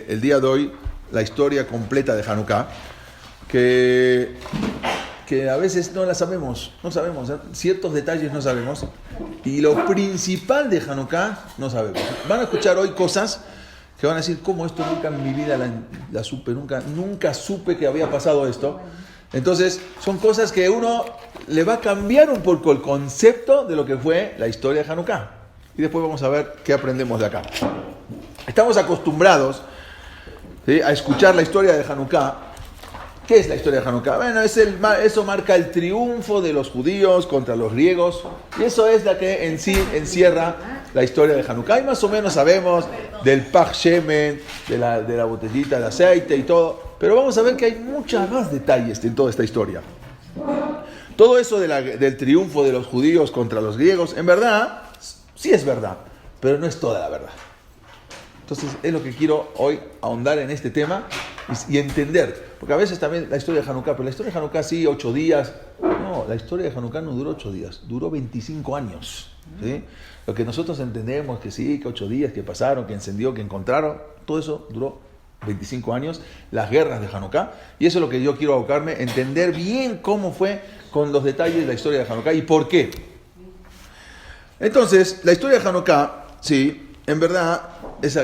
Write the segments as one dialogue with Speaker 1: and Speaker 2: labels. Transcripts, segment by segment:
Speaker 1: el día de hoy la historia completa de Hanukkah, que a veces no la sabemos, ciertos detalles no sabemos, y lo principal de Hanukkah no sabemos. Van a escuchar hoy cosas que van a decir, ¿cómo esto nunca en mi vida la supe? Nunca supe que había pasado esto. Entonces, son cosas que uno le va a cambiar un poco el concepto de lo que fue la historia de Hanukkah. Y después vamos a ver qué aprendemos de acá. Estamos acostumbrados, ¿sí?, a escuchar la historia de Hanukkah. ¿Qué es la historia de Hanukkah? Bueno, eso marca el triunfo de los judíos contra los griegos. Y eso es la que en sí encierra la historia de Hanukkah. Y más o menos sabemos del Pach Shemen, de la botellita de aceite y todo. Pero vamos a ver que hay muchos más detalles en toda esta historia. Todo eso del triunfo de los judíos contra los griegos, en verdad, sí es verdad, pero no es toda la verdad. Entonces es lo que quiero hoy ahondar en este tema y entender. Porque a veces también la historia de Hanukkah, pero la historia de Hanukkah sí, 8 días. No, la historia de Hanukkah no duró 8 días, duró 25 años. ¿Sí? Lo que nosotros entendemos que sí, que 8 días, que pasaron, que encendió, que encontraron, todo eso duró 25 años, las guerras de Hanukkah. Y eso es lo que yo quiero abocarme, entender bien cómo fue con los detalles de la historia de Hanukkah y por qué. Entonces, la historia de Hanukkah, sí, en verdad, es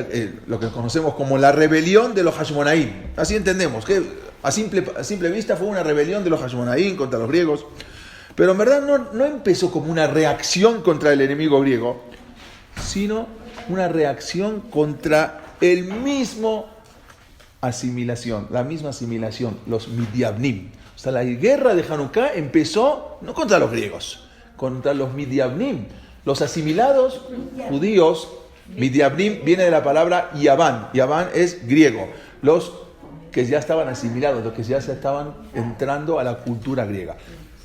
Speaker 1: lo que conocemos como la rebelión de los Hashmonaim. Así entendemos, que a simple vista fue una rebelión de los Hashmonaim contra los griegos. Pero en verdad no empezó como una reacción contra el enemigo griego, sino una reacción contra la misma asimilación, los Midiabnim. O sea, la guerra de Hanukkah empezó no contra los griegos, contra los Midiabnim, los asimilados judíos. Midiabnim viene de la palabra Yaván. Yaván es griego. Los que ya estaban asimilados, los que ya se estaban entrando a la cultura griega.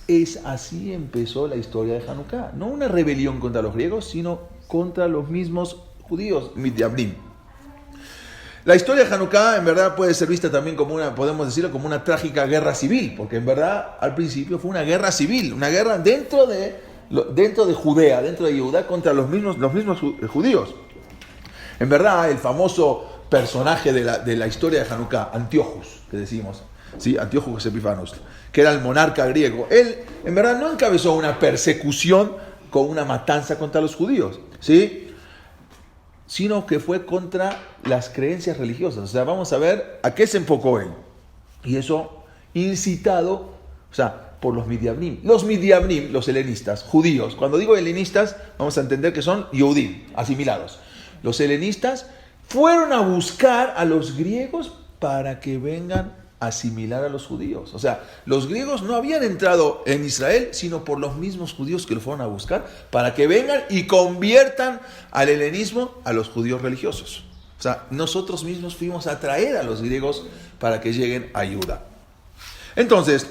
Speaker 1: Es así empezó la historia de Hanukkah. No una rebelión contra los griegos, sino contra los mismos judíos, Midiabnim. La historia de Hanukkah en verdad puede ser vista también como podemos decirlo, como una trágica guerra civil, porque en verdad al principio fue una guerra civil, una guerra dentro de Judea, dentro de Judá, contra los mismos judíos. En verdad, el famoso personaje de la historia de Hanukkah, Antíochus, que decimos, ¿sí? Antíochus Epífanos, que era el monarca griego, él en verdad no encabezó una persecución con una matanza contra los judíos, ¿sí?, sino que fue contra las creencias religiosas. O sea, vamos a ver a qué se enfocó él. Y eso incitado, o sea, por los Midiabnim. Los Midiabnim, los helenistas, judíos. Cuando digo helenistas, vamos a entender que son Yehudim, asimilados. Los helenistas fueron a buscar a los griegos para que vengan a asimilar a los judíos. O sea, los griegos no habían entrado en Israel, sino por los mismos judíos que lo fueron a buscar para que vengan y conviertan al helenismo a los judíos religiosos. O sea, nosotros mismos fuimos a traer a los griegos para que lleguen a Judá. Entonces,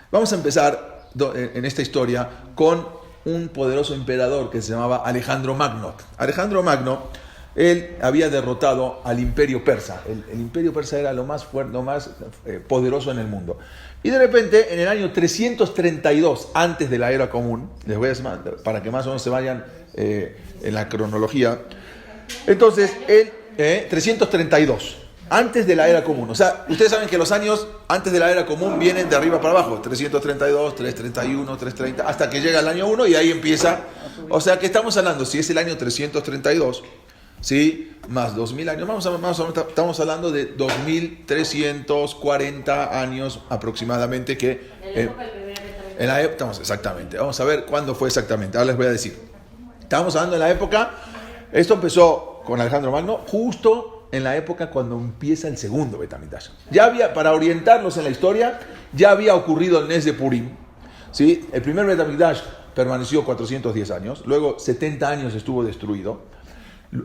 Speaker 1: vamos a empezar en esta historia con un poderoso emperador que se llamaba Alejandro Magno. Alejandro Magno, él había derrotado al imperio persa. El imperio persa era lo más fuerte, lo más poderoso en el mundo. Y de repente, en el año 332, antes de la era común, les voy a decir para que más o menos se vayan en la cronología. Entonces, 332, antes de la era común. O sea, ustedes saben que los años antes de la era común vienen de arriba para abajo. 332, 331, 330, hasta que llega el año 1 y ahí empieza. O sea, que estamos hablando, si es el año 332, ¿sí?, más 2000 años, más o menos estamos hablando de 2340 años aproximadamente que en la época, exactamente, vamos a ver cuándo fue exactamente, ahora les voy a decir. Estamos hablando de la época, esto empezó con Alejandro Magno justo en la época cuando empieza el segundo Bet HaMikdash. Ya había, para orientarnos en la historia, ya había ocurrido el Nes de Purim, ¿sí? El primer Bet HaMikdash permaneció 410 años, luego 70 años estuvo destruido.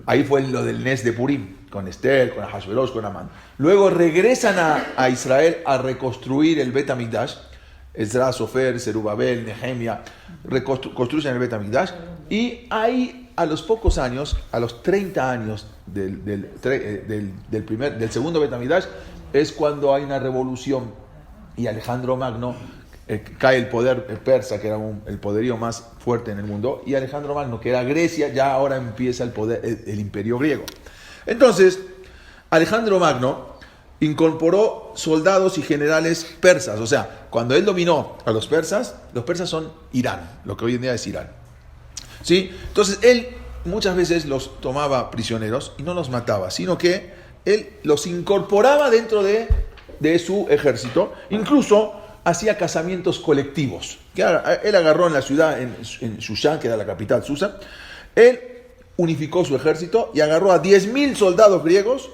Speaker 1: Ahí fue lo del Nes de Purim, con Esther, con Ahasverosh, con Amán. Luego regresan a Israel a reconstruir el Bet HaMikdash. Ezra, Sofer, Zerubabel, Nehemia, construyen el Bet HaMikdash. Y ahí, a los pocos años, a los 30 años del segundo Bet HaMikdash, es cuando hay una revolución y Alejandro Magno cae el poder persa, que era el poderío más fuerte en el mundo, y Alejandro Magno, que era Grecia, ya ahora empieza el poder, el imperio griego. Entonces, Alejandro Magno incorporó soldados y generales persas. O sea, cuando él dominó a los persas son Irán, lo que hoy en día es Irán. ¿Sí? Entonces él muchas veces los tomaba prisioneros y no los mataba, sino que él los incorporaba dentro de su ejército. Incluso hacía casamientos colectivos. Él agarró en la ciudad, en Shushan, que era la capital, Susa, él unificó su ejército y agarró a 10.000 soldados griegos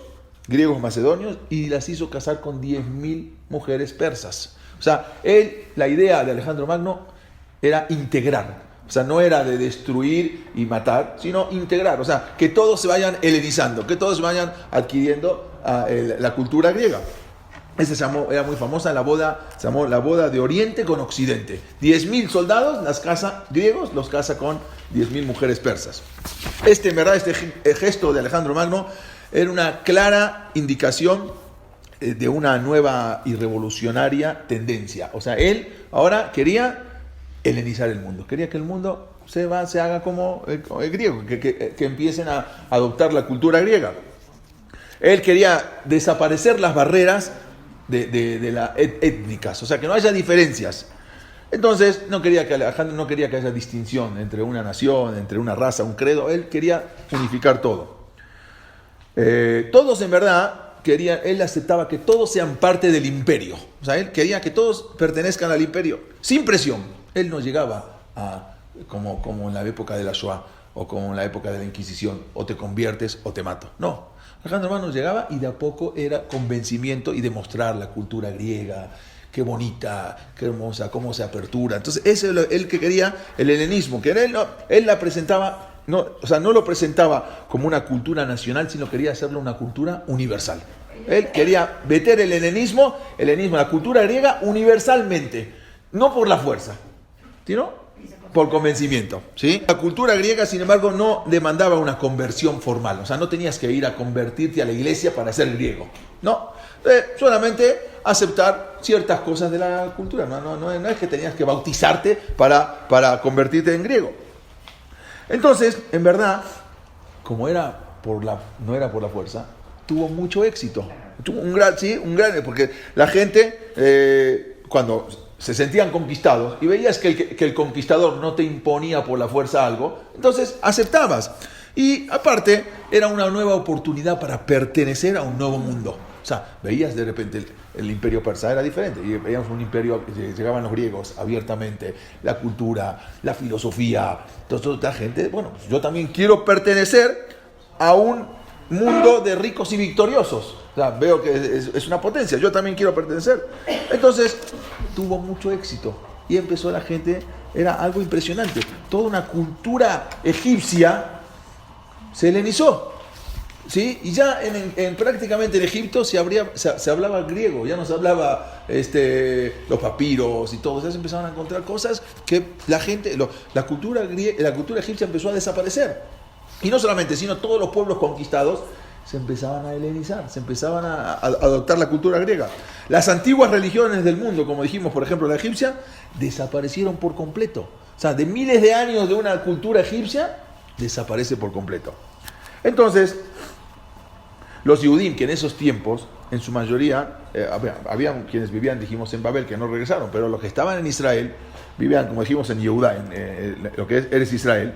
Speaker 1: macedonios, y las hizo casar con 10.000 mujeres persas. O sea, la idea de Alejandro Magno era integrar. O sea, no era de destruir y matar, sino integrar. O sea, que todos se vayan helenizando, que todos vayan adquiriendo la cultura griega. Era muy famosa la boda, se llamó la boda de Oriente con Occidente. 10.000 soldados griegos los casa con 10.000 mujeres persas. En verdad, este gesto de Alejandro Magno era una clara indicación de una nueva y revolucionaria tendencia. O sea, él ahora quería helenizar el mundo. Quería que el mundo se haga como el griego, que empiecen a adoptar la cultura griega. Él quería desaparecer las barreras de las étnicas, o sea, que no haya diferencias. Entonces, Alejandro no quería que haya distinción entre una nación, entre una raza, un credo. Él quería unificar todo. Todos en verdad él aceptaba que todos sean parte del imperio. O sea, él quería que todos pertenezcan al imperio, sin presión. Él no llegaba como en la época de la Shoah, o como en la época de la Inquisición, o te conviertes o te mato. No, Alejandro Magno llegaba y de a poco era convencimiento y demostrar la cultura griega, qué bonita, qué hermosa, cómo se apertura. Entonces, ese es él que quería, el helenismo, que él la presentaba. No lo presentaba como una cultura nacional, sino quería hacerlo una cultura universal. Él quería meter el helenismo, la cultura griega, universalmente, no por la fuerza, sino por convencimiento. ¿Sí? La cultura griega, sin embargo, no demandaba una conversión formal. O sea, no tenías que ir a convertirte a la iglesia para ser griego. No, solamente aceptar ciertas cosas de la cultura. No es que tenías que bautizarte para convertirte en griego. Entonces, en verdad, como no era por la fuerza, tuvo mucho éxito. Tuvo un gran, porque la gente, cuando se sentían conquistados y veías que el conquistador no te imponía por la fuerza algo, entonces aceptabas. Y aparte, era una nueva oportunidad para pertenecer a un nuevo mundo. O sea, veías de repente el imperio persa era diferente, y veíamos un imperio, llegaban los griegos abiertamente, la cultura, la filosofía, entonces la gente, bueno, pues yo también quiero pertenecer a un mundo de ricos y victoriosos. O sea, veo que es una potencia, yo también quiero pertenecer. Entonces, tuvo mucho éxito y empezó la gente, era algo impresionante, toda una cultura egipcia se helenizó. ¿Sí? Y ya prácticamente en Egipto se hablaba griego, ya no se hablaba los papiros y todo. Ya se empezaban a encontrar cosas que la cultura egipcia empezó a desaparecer. Y no solamente, sino todos los pueblos conquistados se empezaban a helenizar, se empezaban a adoptar la cultura griega. Las antiguas religiones del mundo, como dijimos, por ejemplo la egipcia, desaparecieron por completo. O sea, de miles de años de una cultura egipcia, desaparece por completo. Entonces, los Yehudim, que en esos tiempos, en su mayoría, había quienes vivían, dijimos, en Babel, que no regresaron, pero los que estaban en Israel, vivían, como dijimos, en Yehudá, en lo que es Israel,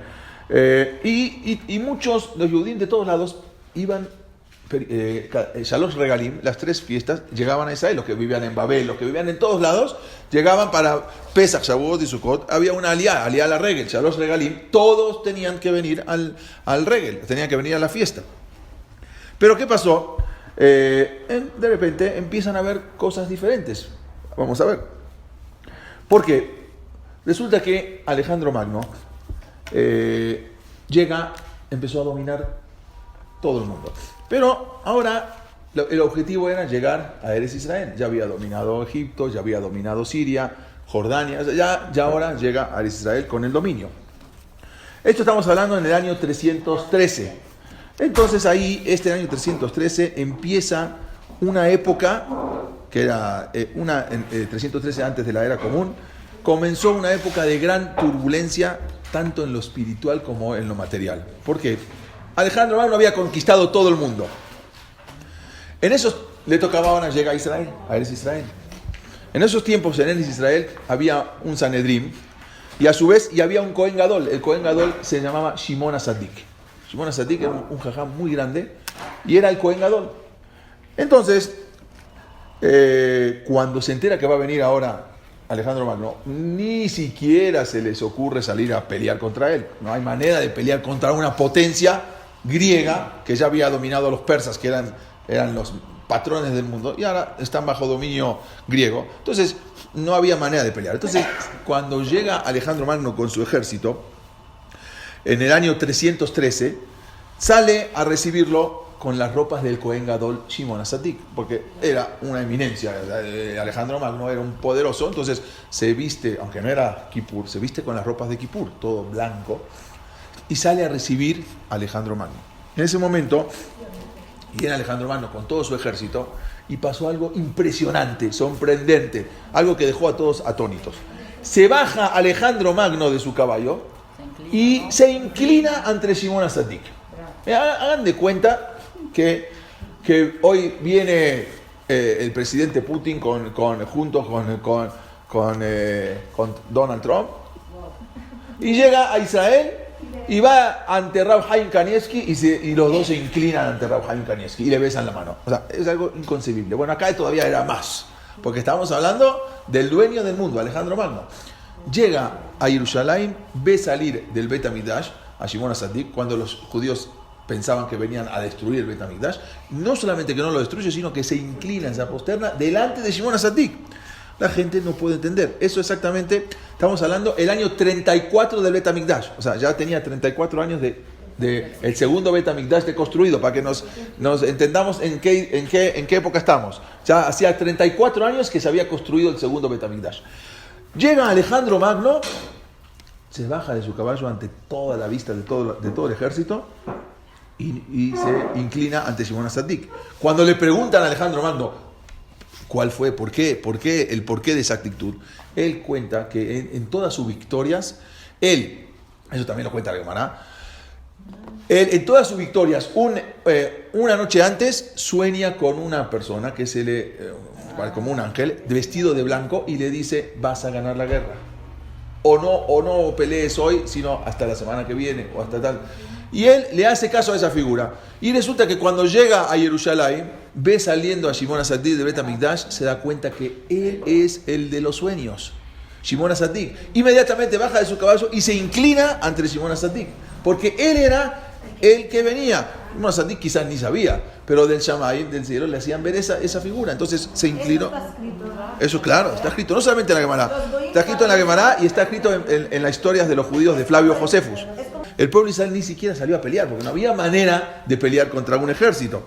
Speaker 1: y muchos, los Yehudim de todos lados, iban, Shalosh Regalim, las 3 fiestas, llegaban a Israel. Los que vivían en Babel, los que vivían en todos lados, llegaban para Pesach, Shavuot y Sukkot. Había una aliyá a la Regel, Shalosh Regalim, todos tenían que venir al Regel, tenían que venir a la fiesta. Pero ¿qué pasó? De repente empiezan a haber cosas diferentes. Vamos a ver. Porque resulta que Alejandro Magno empezó a dominar todo el mundo. Pero ahora el objetivo era llegar a Eretz Israel. Ya había dominado Egipto, ya había dominado Siria, Jordania. Ya ahora llega a Eretz Israel con el dominio. Esto estamos hablando en el año 313. Entonces ahí, el año 313, empieza una época, que era 313 antes de la era común, comenzó una época de gran turbulencia, tanto en lo espiritual como en lo material. ¿Por qué? Alejandro Magno había conquistado todo el mundo. En esos le tocaba ahora llegar a Israel, a Eretz Israel. En esos tiempos en Eretz Israel había un Sanedrim y a su vez había un Cohen Gadol. El Cohen Gadol se llamaba Shimon HaTzadik. Shimon HaTzadik era un jajam muy grande y era el Cohen Gadol. Entonces, cuando se entera que va a venir ahora Alejandro Magno, ni siquiera se les ocurre salir a pelear contra él. No hay manera de pelear contra una potencia griega que ya había dominado a los persas, que eran los patrones del mundo, y ahora están bajo dominio griego. Entonces, no había manera de pelear. Entonces, cuando llega Alejandro Magno con su ejército, en el año 313, sale a recibirlo con las ropas del Cohen Gadol Shimon HaTzadik, porque era una eminencia. Alejandro Magno era un poderoso, entonces se viste, aunque no era Kippur, se viste con las ropas de Kippur, todo blanco, y sale a recibir a Alejandro Magno. En ese momento, viene Alejandro Magno con todo su ejército, y pasó algo impresionante, sorprendente, algo que dejó a todos atónitos. Se baja Alejandro Magno de su caballo y se inclina ante Shimon HaTzadik. Hagan de cuenta que hoy viene el presidente Putin junto con Donald Trump y llega a Israel y va ante Rab Haim Kanievski y los dos se inclinan ante Rab Haim Kanievski y le besan la mano. O sea, es algo inconcebible. Bueno, acá todavía era más, porque estábamos hablando del dueño del mundo, Alejandro Magno. Llega a Jerusalén, ve salir del Bet HaMikdash a Shimon HaTzadik cuando los judíos pensaban que venían a destruir el Bet HaMikdash. No solamente que no lo destruye, sino que se inclina, se posterna delante de Shimon HaTzadik. La gente no puede entender. Eso exactamente, estamos hablando el año 34 del Bet HaMikdash. O sea, ya tenía 34 años de el segundo Bet HaMikdash de construido, para que nos entendamos en qué época estamos. Ya hacía 34 años que se había construido el segundo Bet HaMikdash. Llega Alejandro Magno, se baja de su caballo ante toda la vista de todo el ejército y se inclina ante Shimon HaTzadik. Cuando le preguntan a Alejandro Magno cuál fue, por qué de esa actitud, él cuenta que en todas sus victorias, eso también lo cuenta la Gemara, él en todas sus victorias, una noche antes, sueña con una persona que se le como un ángel, vestido de blanco, y le dice: vas a ganar la guerra. O no pelees hoy, sino hasta la semana que viene, o hasta tal. Y él le hace caso a esa figura. Y resulta que cuando llega a Jerusalén, ve saliendo a Shimon HaTzadik de Bet HaMikdash, se da cuenta que él es el de los sueños. Shimon HaTzadik. Inmediatamente baja de su caballo y se inclina ante Shimon HaTzadik. Porque él era el que venía. Shimon HaTzadik quizás ni sabía, pero del Shamayim, del cielo, le hacían ver esa figura. Entonces se inclinó. Eso, claro, está escrito no solamente en la Gemara, está escrito en la Gemara y está escrito en las historias de los judíos de Flavio Josefus. El pueblo de Israel ni siquiera salió a pelear, porque no había manera de pelear contra un ejército.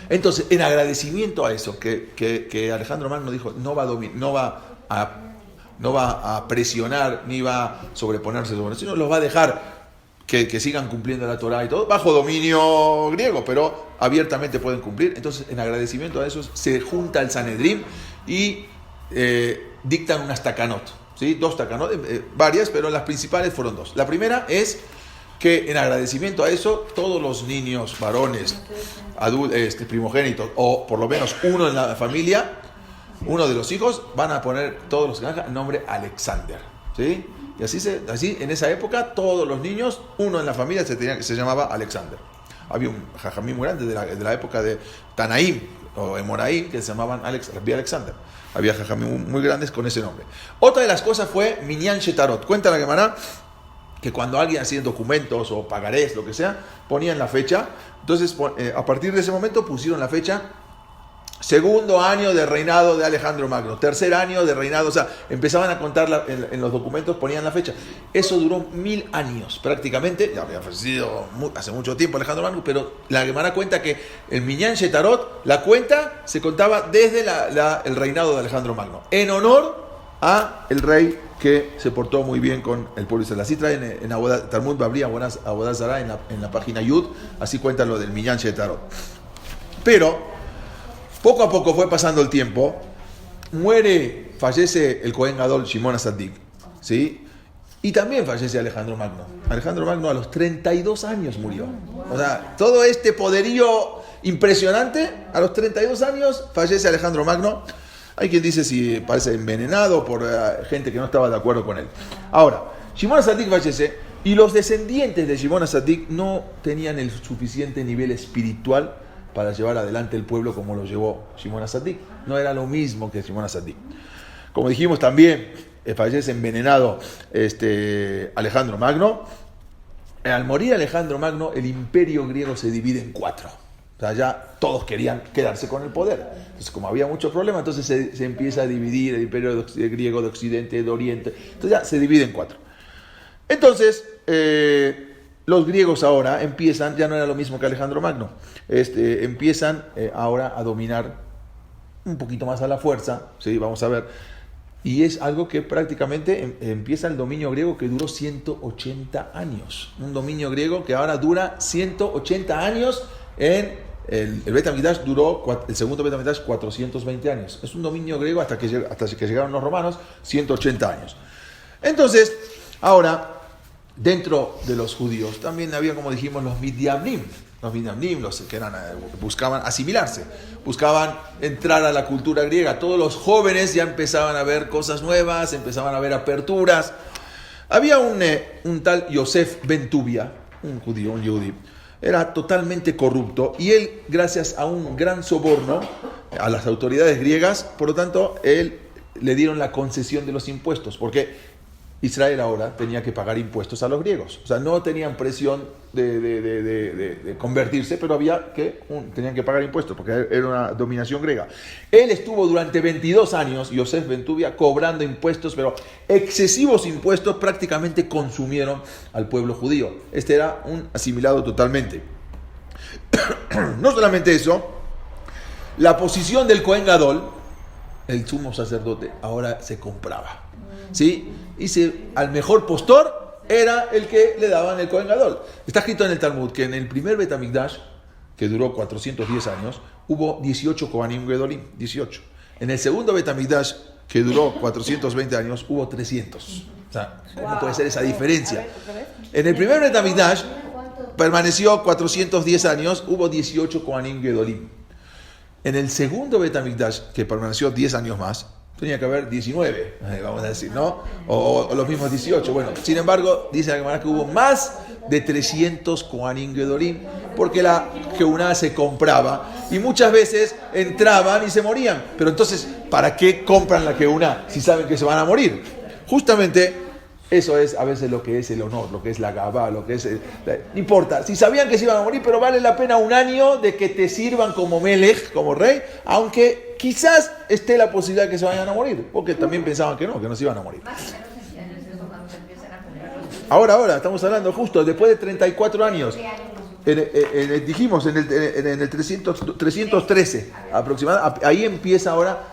Speaker 1: Entonces, en agradecimiento a eso, que Alejandro Magno dijo, no va a presionar, ni va a sobreponerse sobre eso, sino los va a dejar que sigan cumpliendo la Torá y todo, bajo dominio griego, pero abiertamente pueden cumplir. Entonces, en agradecimiento a eso, se junta el Sanedrim y dictan unas takanot, ¿sí? 2 takanot, varias, pero las principales fueron 2. La primera es que en agradecimiento a eso, todos los niños, varones, adultos, primogénitos, o por lo menos uno en la familia, uno de los hijos, van a poner todos los que nazcan el nombre Alexander, ¿sí? Y así en esa época, todos los niños, uno en la familia se llamaba Alexander. Había un jajamí muy grande de la época de Tanaim o Emoraim que se llamaban Rabbi Alexander. Había jajamí muy grandes con ese nombre. Otra de las cosas fue Minyan Shetarot. Cuenta la Gemara que cuando alguien hacía documentos o pagarés, lo que sea, ponían la fecha. Entonces, a partir de ese momento pusieron la fecha: segundo año de reinado de Alejandro Magno, tercer año de reinado, o sea, empezaban a contar en los documentos, ponían la fecha. Eso duró 1000 años prácticamente. Ya había fallecido hace mucho tiempo Alejandro Magno, pero la Gemara cuenta que el Minyan Shetarot, la cuenta se contaba desde el reinado de Alejandro Magno, en honor a el rey que se portó muy bien con el pueblo israelí. Así traen en Talmud Babli, Avodah Zará, en la página Yud, así cuenta lo del Minyan Shetarot. Pero poco a poco fue pasando el tiempo, fallece el Cohen Gadol Shimon HaTzadik, ¿sí? Y también fallece Alejandro Magno. Alejandro Magno a los 32 años murió. O sea, todo este poderío impresionante. A los 32 años fallece Alejandro Magno. Hay quien dice si parece envenenado por gente que no estaba de acuerdo con él. Ahora, Shimon HaTzadik fallece y los descendientes de Shimon HaTzadik no tenían el suficiente nivel espiritual para llevar adelante el pueblo como lo llevó Shimon HaTzadik. No era lo mismo que Shimon HaTzadik. Como dijimos también, fallece envenenado Alejandro Magno. Al morir Alejandro Magno, el imperio griego se divide en 4. O sea, ya todos querían quedarse con el poder. Entonces, como había muchos problemas, entonces se empieza a dividir el imperio griego de Occidente, de Oriente. Entonces ya se divide en 4. Entonces, los griegos ahora empiezan, ya no era lo mismo que Alejandro Magno, empiezan ahora a dominar un poquito más a la fuerza, ¿sí? Vamos a ver. Y es algo que prácticamente empieza el dominio griego que duró 180 años. Un dominio griego que ahora dura 180 años. El Bet HaMikdash duró, el segundo Bet HaMikdash, 420 años. Es un dominio griego hasta que llegaron los romanos, 180 años. Entonces, ahora, dentro de los judíos, también había, como dijimos, los Midiamnim. Los Midiamnim, los que buscaban asimilarse, buscaban entrar a la cultura griega. Todos los jóvenes ya empezaban a ver cosas nuevas, empezaban a ver aperturas. Había un tal Yosef Ben Tubia, un judío, un yehudí. Era totalmente corrupto y él, gracias a un gran soborno a las autoridades griegas, por lo tanto, él le dieron la concesión de los impuestos, porque Israel ahora tenía que pagar impuestos a los griegos. O sea, no tenían presión de convertirse, pero tenían que pagar impuestos, porque era una dominación griega. Él estuvo durante 22 años, Yosef Ben Tubia, cobrando impuestos, pero excesivos impuestos prácticamente consumieron al pueblo judío. Este era un asimilado totalmente. No solamente eso, la posición del Cohen Gadol, el sumo sacerdote, ahora se compraba. ¿Sí? Al mejor postor era el que le daban el Cohen Gadol. Está escrito en el Talmud que en el primer Bet HaMikdash, que duró 410 años, hubo 18 Kohanim Gedolim, 18. En el segundo Bet HaMikdash, que duró 420 años, hubo 300. O sea, ¿cómo puede ser esa diferencia? En el primer Bet HaMikdash permaneció 410 años, hubo 18 Kohanim Gedolim. En el segundo Bet HaMikdash, que permaneció 10 años más, tenía que haber 19, vamos a decir, ¿no? O los mismos 18. Bueno, sin embargo, dice la Gemara que hubo más de 300 Kohanim Gedolim, porque la Geuná se compraba y muchas veces entraban y se morían. Pero entonces, ¿para qué compran la Geuná si saben que se van a morir? Justamente eso es a veces lo que es el honor, lo que es la gabá, lo que es... no importa, si sabían que se iban a morir, pero vale la pena un año de que te sirvan como melech, como rey, aunque quizás esté la posibilidad de que se vayan a morir, porque también pensaban que no se iban a morir. Ahora, estamos hablando justo después de 34 años. Dijimos en el 313 aproximadamente, ahí empieza ahora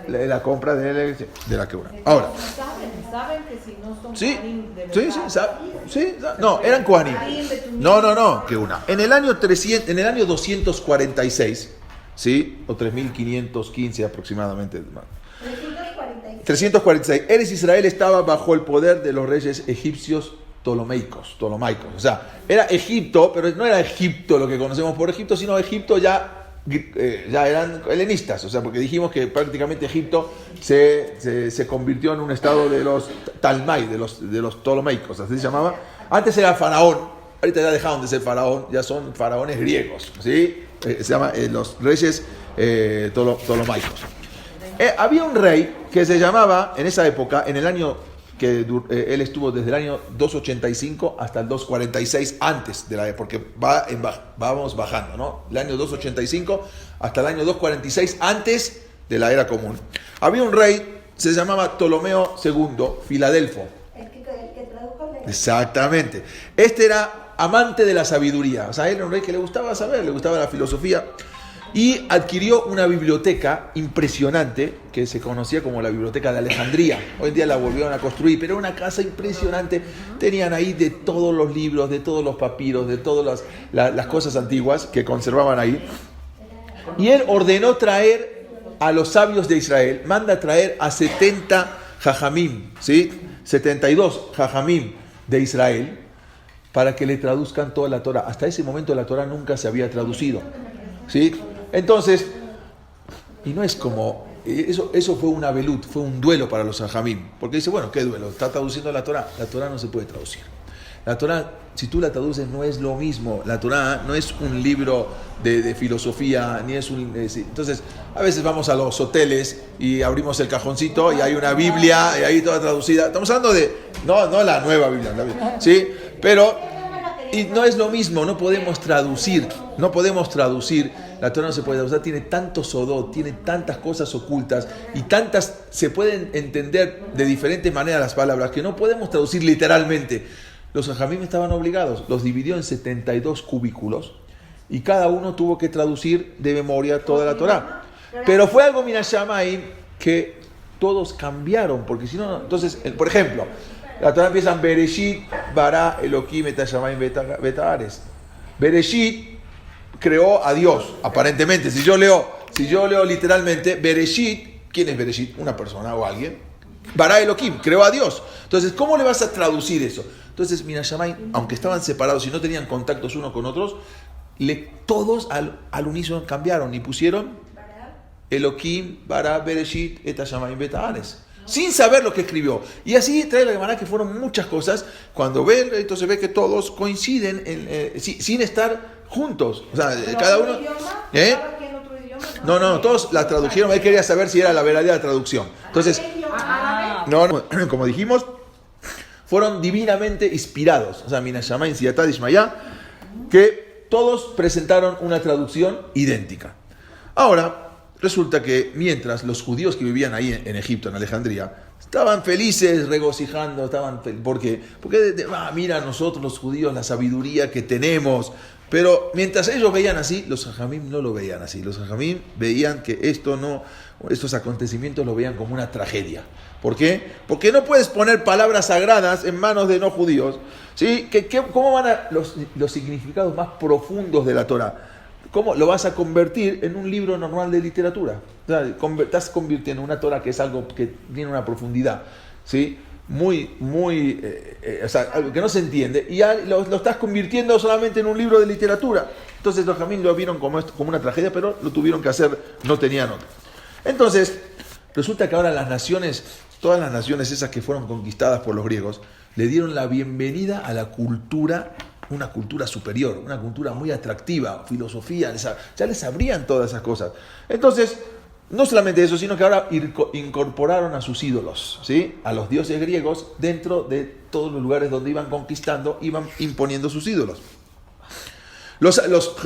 Speaker 1: la compra de la Geuná. Ahora,
Speaker 2: saben que si no son
Speaker 1: sí,
Speaker 2: Kohanim de verdad,
Speaker 1: no, eran Kohanim. No, Geuná. En el año 246, ¿sí? O 3515 aproximadamente. 346. Eres Israel estaba bajo el poder de los reyes egipcios ptolomaicos. O sea, era Egipto, pero no era Egipto lo que conocemos por Egipto, sino Egipto ya eran helenistas, o sea, porque dijimos que prácticamente Egipto se convirtió en un estado de los Talmai, de los ptolomaicos, así se llamaba. Antes era faraón, ahorita ya dejaron de ser faraón, ya son faraones griegos, ¿sí? Se llama los reyes ptolomaicos. Había un rey que se llamaba, en esa época, en el año que él estuvo desde el año 285 hasta el 246 antes de la época, porque vamos bajando, ¿no? El año 285 hasta el año 246 antes de la era común. Había un rey, se llamaba Ptolomeo II, Filadelfo.
Speaker 3: El que tradujo la...
Speaker 1: Exactamente. Este era amante de la sabiduría, o sea, él era un rey que le gustaba saber, le gustaba la filosofía. Y adquirió una biblioteca impresionante que se conocía como la Biblioteca de Alejandría. Hoy en día la volvieron a construir, pero era una casa impresionante. Tenían ahí de todos los libros, de todos los papiros, de todas las cosas antiguas que conservaban ahí. Y él ordenó traer a los sabios de Israel, manda traer a 70 jajamim, ¿sí? 72 jajamim de Israel, para que le traduzcan toda la Torah. Hasta ese momento la Torah nunca se había traducido. ¿sí? Entonces, y no es como, eso fue un abelut, fue un duelo para los Jajamim, porque dice, bueno, ¿qué duelo? Está traduciendo la Torah no se puede traducir. La Torah, si tú la traduces, no es lo mismo. La Torah no es un libro de filosofía, ni es un... entonces, a veces vamos a los hoteles y abrimos el cajoncito y hay una Biblia y ahí toda traducida. Estamos hablando de... No la nueva Biblia, ¿sí? Pero... Y no es lo mismo, no podemos traducir. La Torah no se puede traducir, tiene tanto sodot, tiene tantas cosas ocultas y tantas... Se pueden entender de diferentes maneras las palabras que no podemos traducir literalmente. Los Jajamim estaban obligados, los dividió en 72 cubículos y cada uno tuvo que traducir de memoria toda la Torá. Pero fue algo minashamayim que todos cambiaron, porque si no, entonces, por ejemplo, la Torá empieza en Bereshit, bara Elohim et hashamayim veit haaretz. Bereshit creó a Dios, aparentemente. Si yo leo literalmente, Bereshit, ¿quién es Bereshit? Una persona o alguien. Bara Elohim, creó a Dios. Entonces, ¿cómo le vas a traducir eso? Entonces, Minashamayim, aunque estaban separados y no tenían contactos unos con otros, todos al unísono cambiaron y pusieron Elohim, Bara, Bereshit, et hashamayim veit haaretz, sin saber lo que escribió. Y así trae la Gemara que fueron muchas cosas. Cuando ven, entonces ve que todos coinciden sin estar juntos. O sea, cada uno... No, todos la tradujeron. Él quería saber si era la verdadera traducción. Entonces, como dijimos, fueron divinamente inspirados. O sea, Minashamayim, Siyatá, Ishmayá, que todos presentaron una traducción idéntica. Ahora, resulta que mientras los judíos que vivían ahí en Egipto, en Alejandría, estaban felices, regocijando, ¿por qué? Porque mira nosotros los judíos la sabiduría que tenemos. Pero mientras ellos veían así, los Jajamim no lo veían así. Los Jajamim veían que estos acontecimientos lo veían como una tragedia. ¿Por qué? Porque no puedes poner palabras sagradas en manos de no judíos. ¿Sí? ¿Cómo van los significados más profundos de la Torah? ¿Cómo lo vas a convertir en un libro normal de literatura? O sea, estás convirtiendo una Torah que es algo que tiene una profundidad, ¿sí? O sea, algo que no se entiende, y ya lo estás convirtiendo solamente en un libro de literatura. Entonces los Jajamim lo vieron como una tragedia, pero lo tuvieron que hacer, no tenían otra. Entonces, resulta que ahora todas las naciones esas que fueron conquistadas por los griegos, le dieron la bienvenida a la cultura, una cultura superior, una cultura muy atractiva, filosofía, ya les abrían todas esas cosas. Entonces, no solamente eso, sino que ahora incorporaron a sus ídolos, ¿sí? A los dioses griegos dentro de todos los lugares donde iban conquistando, iban imponiendo sus ídolos. Los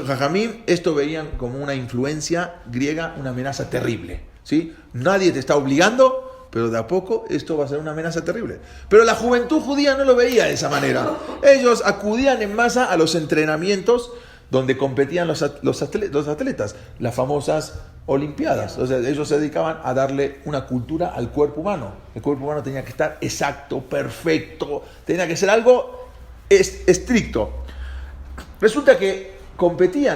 Speaker 1: Jajamim esto veían como una influencia griega, una amenaza terrible, ¿sí? Nadie te está obligando, pero de a poco esto va a ser una amenaza terrible. Pero la juventud judía no lo veía de esa manera. Ellos acudían en masa a los entrenamientos donde competían los atletas, las famosas olimpiadas. O sea, ellos se dedicaban a darle una cultura al cuerpo humano. El cuerpo humano tenía que estar exacto, perfecto, tenía que ser algo estricto. Resulta que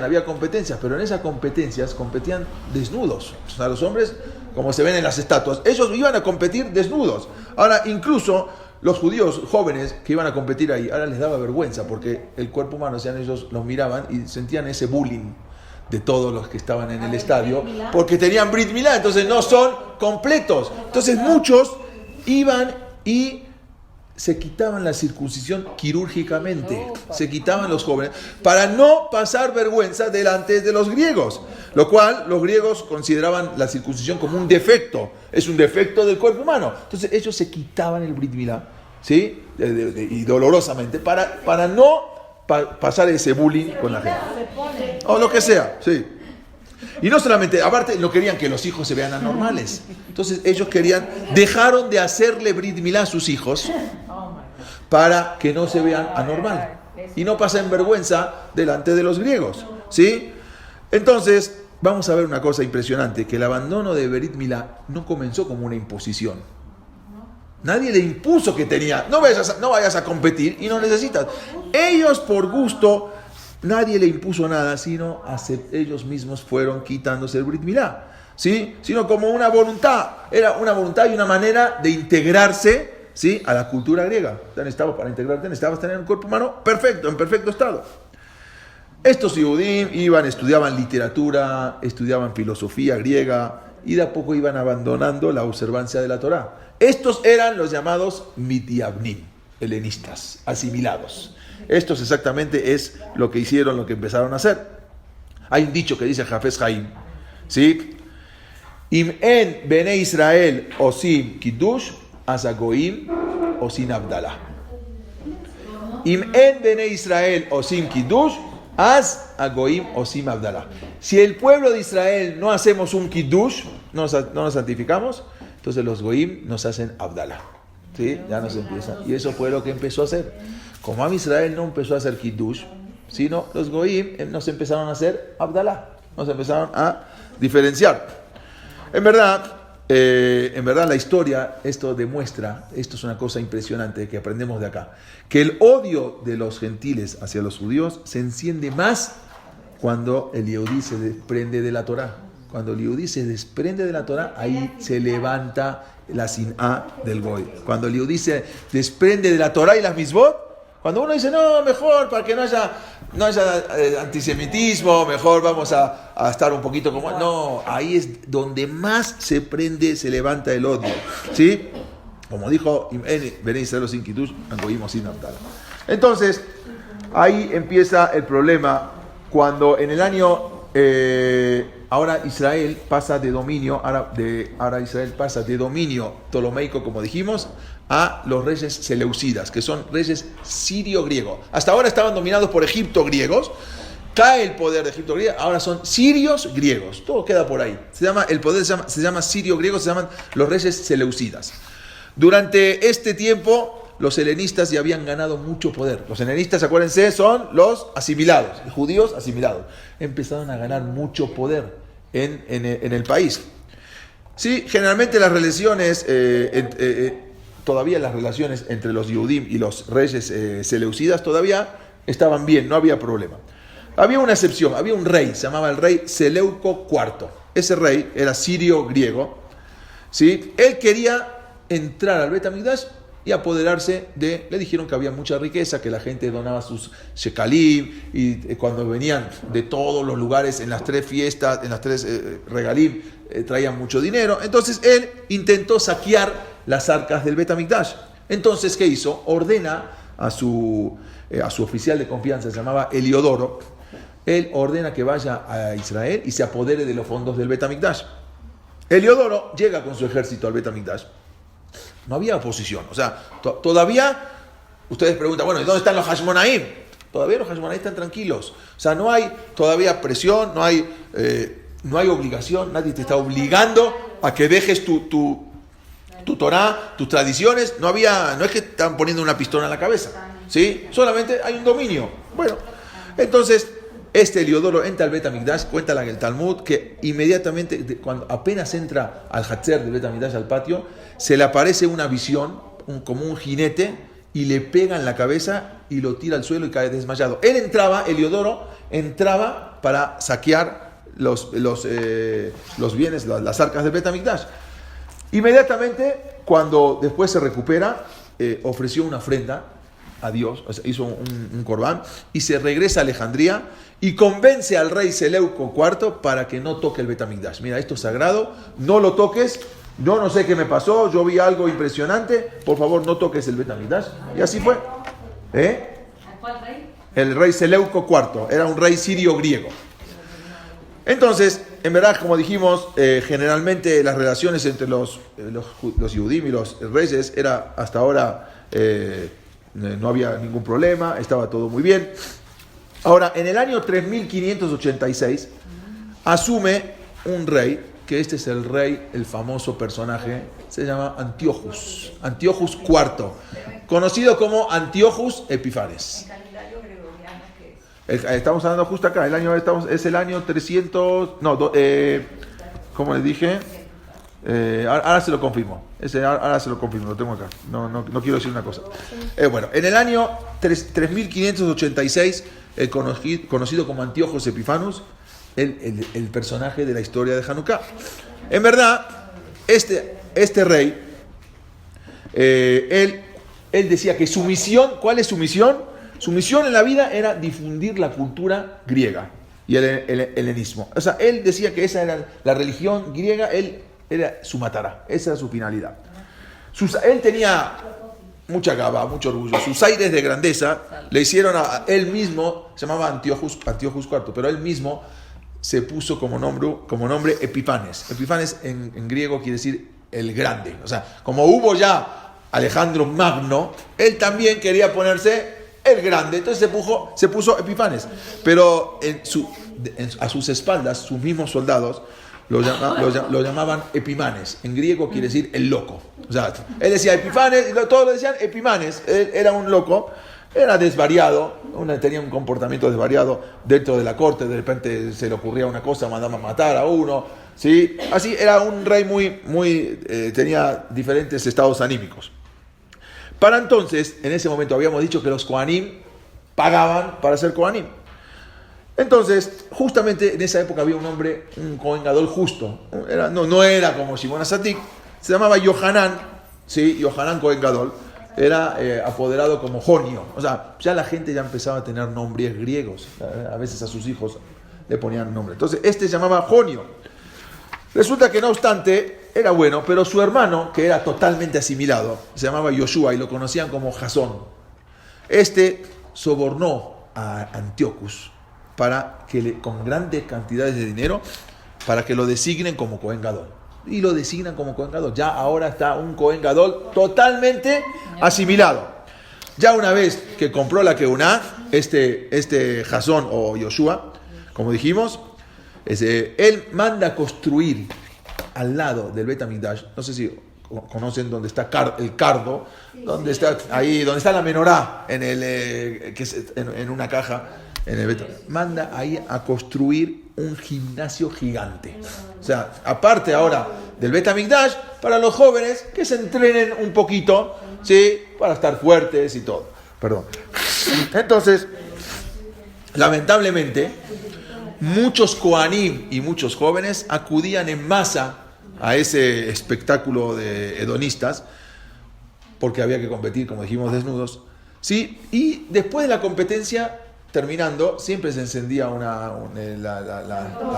Speaker 1: había competencias, pero en esas competencias competían desnudos. O sea, los hombres, como se ven en las estatuas, ellos iban a competir desnudos. Ahora, incluso los judíos jóvenes que iban a competir ahí, ahora les daba vergüenza, porque el cuerpo humano, ellos los miraban y sentían ese bullying de todos los que estaban en el estadio, porque tenían Brit Milá, entonces no son completos. Entonces muchos iban y se quitaban la circuncisión quirúrgicamente, se quitaban los jóvenes, para no pasar vergüenza delante de los griegos, lo cual los griegos consideraban la circuncisión como un defecto, es un defecto del cuerpo humano. Entonces ellos se quitaban el Brit Milá, ¿sí? Y dolorosamente, para no pasar ese bullying con la gente. O lo que sea, sí. Y no solamente, aparte no querían que los hijos se vean anormales. Entonces ellos dejaron de hacerle Brit Milá a sus hijos para que no se vean anormal y no pasen vergüenza delante de los griegos, ¿sí? Entonces, vamos a ver una cosa impresionante, que el abandono de Brit Milá no comenzó como una imposición. Nadie le impuso que tenía, no vayas a competir y no necesitas. Ellos por gusto, nadie le impuso nada, sino ellos mismos fueron quitándose el Brit Milá, ¿sí? Sino como una voluntad, era una voluntad y una manera de integrarse, ¿sí? A la cultura griega. Para integrarte necesitabas tener un cuerpo humano perfecto, en perfecto estado. Estos Yehudim iban, estudiaban literatura, estudiaban filosofía griega y de a poco iban abandonando la observancia de la Torá. Estos eran los llamados Mityavnim, helenistas, asimilados. Estos exactamente es lo que hicieron, lo que empezaron a hacer. Hay un dicho que dice Hafez Haim, ¿sí? Im en Bene Israel osim kiddush, azagoim osim abdalah. Im en Bene Israel osim kiddush, Az agoim osim abdalah. Si el pueblo de Israel no hacemos un kiddush, no nos santificamos, entonces los goim nos hacen abdalah. ¿Sí? Ya nos empiezan. Y eso fue lo que empezó a hacer. Como Am Israel no empezó a hacer kiddush, sino los goim nos empezaron a hacer abdalah. Nos empezaron a diferenciar. En verdad la historia, esto demuestra, esto es una cosa impresionante que aprendemos de acá, que el odio de los gentiles hacia los judíos se enciende más cuando el Yehudí se desprende de la Torá. Cuando el Yehudí se desprende de la Torá, ahí se levanta la sin'a del Goy. Cuando el Yehudí se desprende de la Torá y las misbot, cuando uno dice, no, mejor, para que no haya antisemitismo, mejor vamos a estar un poquito como... No, ahí es donde más se prende, se levanta el odio. ¿Sí? Como dijo, Bene Israel sin kiddush, angoímos sin abdalah. Entonces, ahí empieza el problema cuando en el año... ahora Israel pasa de dominio, ahora Israel pasa de dominio ptolomeico, como dijimos, a los reyes seleucidas, que son reyes sirio-griegos. Hasta ahora estaban dominados por Egipto griegos, cae el poder de Egipto griego, ahora son sirios griegos, todo queda por ahí. El poder se llama sirio-griego, se llaman los reyes seleucidas. Durante este tiempo, los helenistas ya habían ganado mucho poder. Los helenistas, acuérdense, son los asimilados, los judíos asimilados. Empezaron a ganar mucho poder en el país. Sí, generalmente las relaciones, todavía las relaciones entre los Yehudim y los reyes seleucidas todavía estaban bien, no había problema. Había una excepción, había un rey, se llamaba el rey Seleuco IV. Ese rey era sirio-griego. ¿Sí? Él quería entrar al Bet HaMikdash y apoderarse le dijeron que había mucha riqueza, que la gente donaba sus shekalim, y cuando venían de todos los lugares, en las 3 fiestas, en las 3 regalim, traían mucho dinero. Entonces él intentó saquear las arcas del Bet HaMikdash. Entonces, ¿qué hizo? Ordena a su oficial de confianza, se llamaba Heliodoro. Él ordena que vaya a Israel y se apodere de los fondos del Bet HaMikdash. Heliodoro llega con su ejército al Bet HaMikdash. No había oposición, o sea, todavía, ustedes preguntan, bueno, ¿y dónde están los Hashmonaim? Todavía los Hashmonaim están tranquilos, o sea, no hay todavía presión, no hay obligación, nadie te está obligando a que dejes tu Torah, tus tradiciones, no es que están poniendo una pistola en la cabeza, ¿sí? Solamente hay un dominio. Bueno, entonces, Heliodoro entra al Bet HaMikdash, cuenta el Talmud, que inmediatamente, cuando apenas entra al Hatzer del Bet HaMikdash, al patio, se le aparece una visión, como un jinete, y le pega en la cabeza y lo tira al suelo y cae desmayado. Heliodoro entraba para saquear los bienes, las arcas del Bet HaMikdash. Inmediatamente, cuando después se recupera, ofreció una ofrenda a Dios, o sea, hizo un corbán, y se regresa a Alejandría y convence al rey Seleuco IV para que no toque el Bet HaMikdash. Mira, esto es sagrado, no lo toques, yo no sé qué me pasó, yo vi algo impresionante, por favor no toques el Bet HaMikdash. Y así fue.
Speaker 2: ¿Cuál rey?
Speaker 1: El rey Seleuco IV, era un rey sirio-griego. Entonces, en verdad, como dijimos, generalmente las relaciones entre los Yehudim y los reyes era hasta ahora... no había ningún problema, estaba todo muy bien. Ahora, en el año 3586, asume un rey, que este es el rey, el famoso personaje, se llama Antiochus IV, conocido como Antiochus Epifanes.
Speaker 2: El calendario gregoriano que es.
Speaker 1: Estamos hablando justo acá, es el año 300, ¿cómo les dije? Ahora se lo confirmo. Ahora se lo confirmo, lo tengo acá. No quiero decir una cosa. Bueno, en el año 3586, conocido como Antiochos Epifanos, el personaje de la historia de Hanukkah. En verdad, este rey, él decía que su misión, ¿cuál es su misión? Su misión en la vida era difundir la cultura griega y el helenismo. O sea, él decía que esa era la religión griega, él era su matará, esa era su finalidad. Él tenía mucha gaba, mucho orgullo. Sus aires de grandeza le hicieron a él mismo, se llamaba Antíochus IV, pero él mismo se puso como nombre Epifanes. Epifanes en griego quiere decir el grande. O sea, como hubo ya Alejandro Magno, él también quería ponerse el grande. Entonces se puso Epifanes. Pero a sus espaldas, sus mismos soldados lo llamaban Epimanes. En griego quiere decir el loco. O sea, él decía Epifanes y todos lo decían Epimanes. Él era un loco, era desvariado, tenía un comportamiento desvariado dentro de la corte. De repente se le ocurría una cosa, mandaba a matar a uno, ¿sí? Así era un rey tenía diferentes estados anímicos. Para entonces, en ese momento habíamos dicho que los Kohanim pagaban para ser Kohanim. Entonces, justamente en esa época había un hombre, un Kohen Gadol justo. No era como Shimon HaTzadik, se llamaba Yohanan, ¿sí? Yohanan Kohen Gadol. Era apoderado como Jonio. O sea, ya la gente ya empezaba a tener nombres griegos. A veces a sus hijos le ponían nombre. Entonces, este se llamaba Jonio. Resulta que no obstante, era bueno, pero su hermano, que era totalmente asimilado, se llamaba Yoshua y lo conocían como Jasón. Este sobornó a Antíochus para que con grandes cantidades de dinero, para que lo designen como Kohen Gadol. Y lo designan como Kohen Gadol. Ya ahora está un Kohen Gadol totalmente asimilado. Ya una vez que compró la Keuná, este Jasón o Yoshua, como dijimos, él manda a construir al lado del Bet HaMikdash, no sé si conocen dónde está el cardo, donde está ahí, donde está la menorá, en una caja, en el Bet, manda ahí a construir un gimnasio gigante. O sea, aparte ahora del Bet HaMikdash, para los jóvenes que se entrenen un poquito, ¿sí? Para estar fuertes y todo. Perdón. Entonces, lamentablemente, muchos Kohanim y muchos jóvenes acudían en masa a ese espectáculo de hedonistas, porque había que competir, como dijimos, desnudos, ¿sí? Y después de la competencia, terminando, siempre se encendía la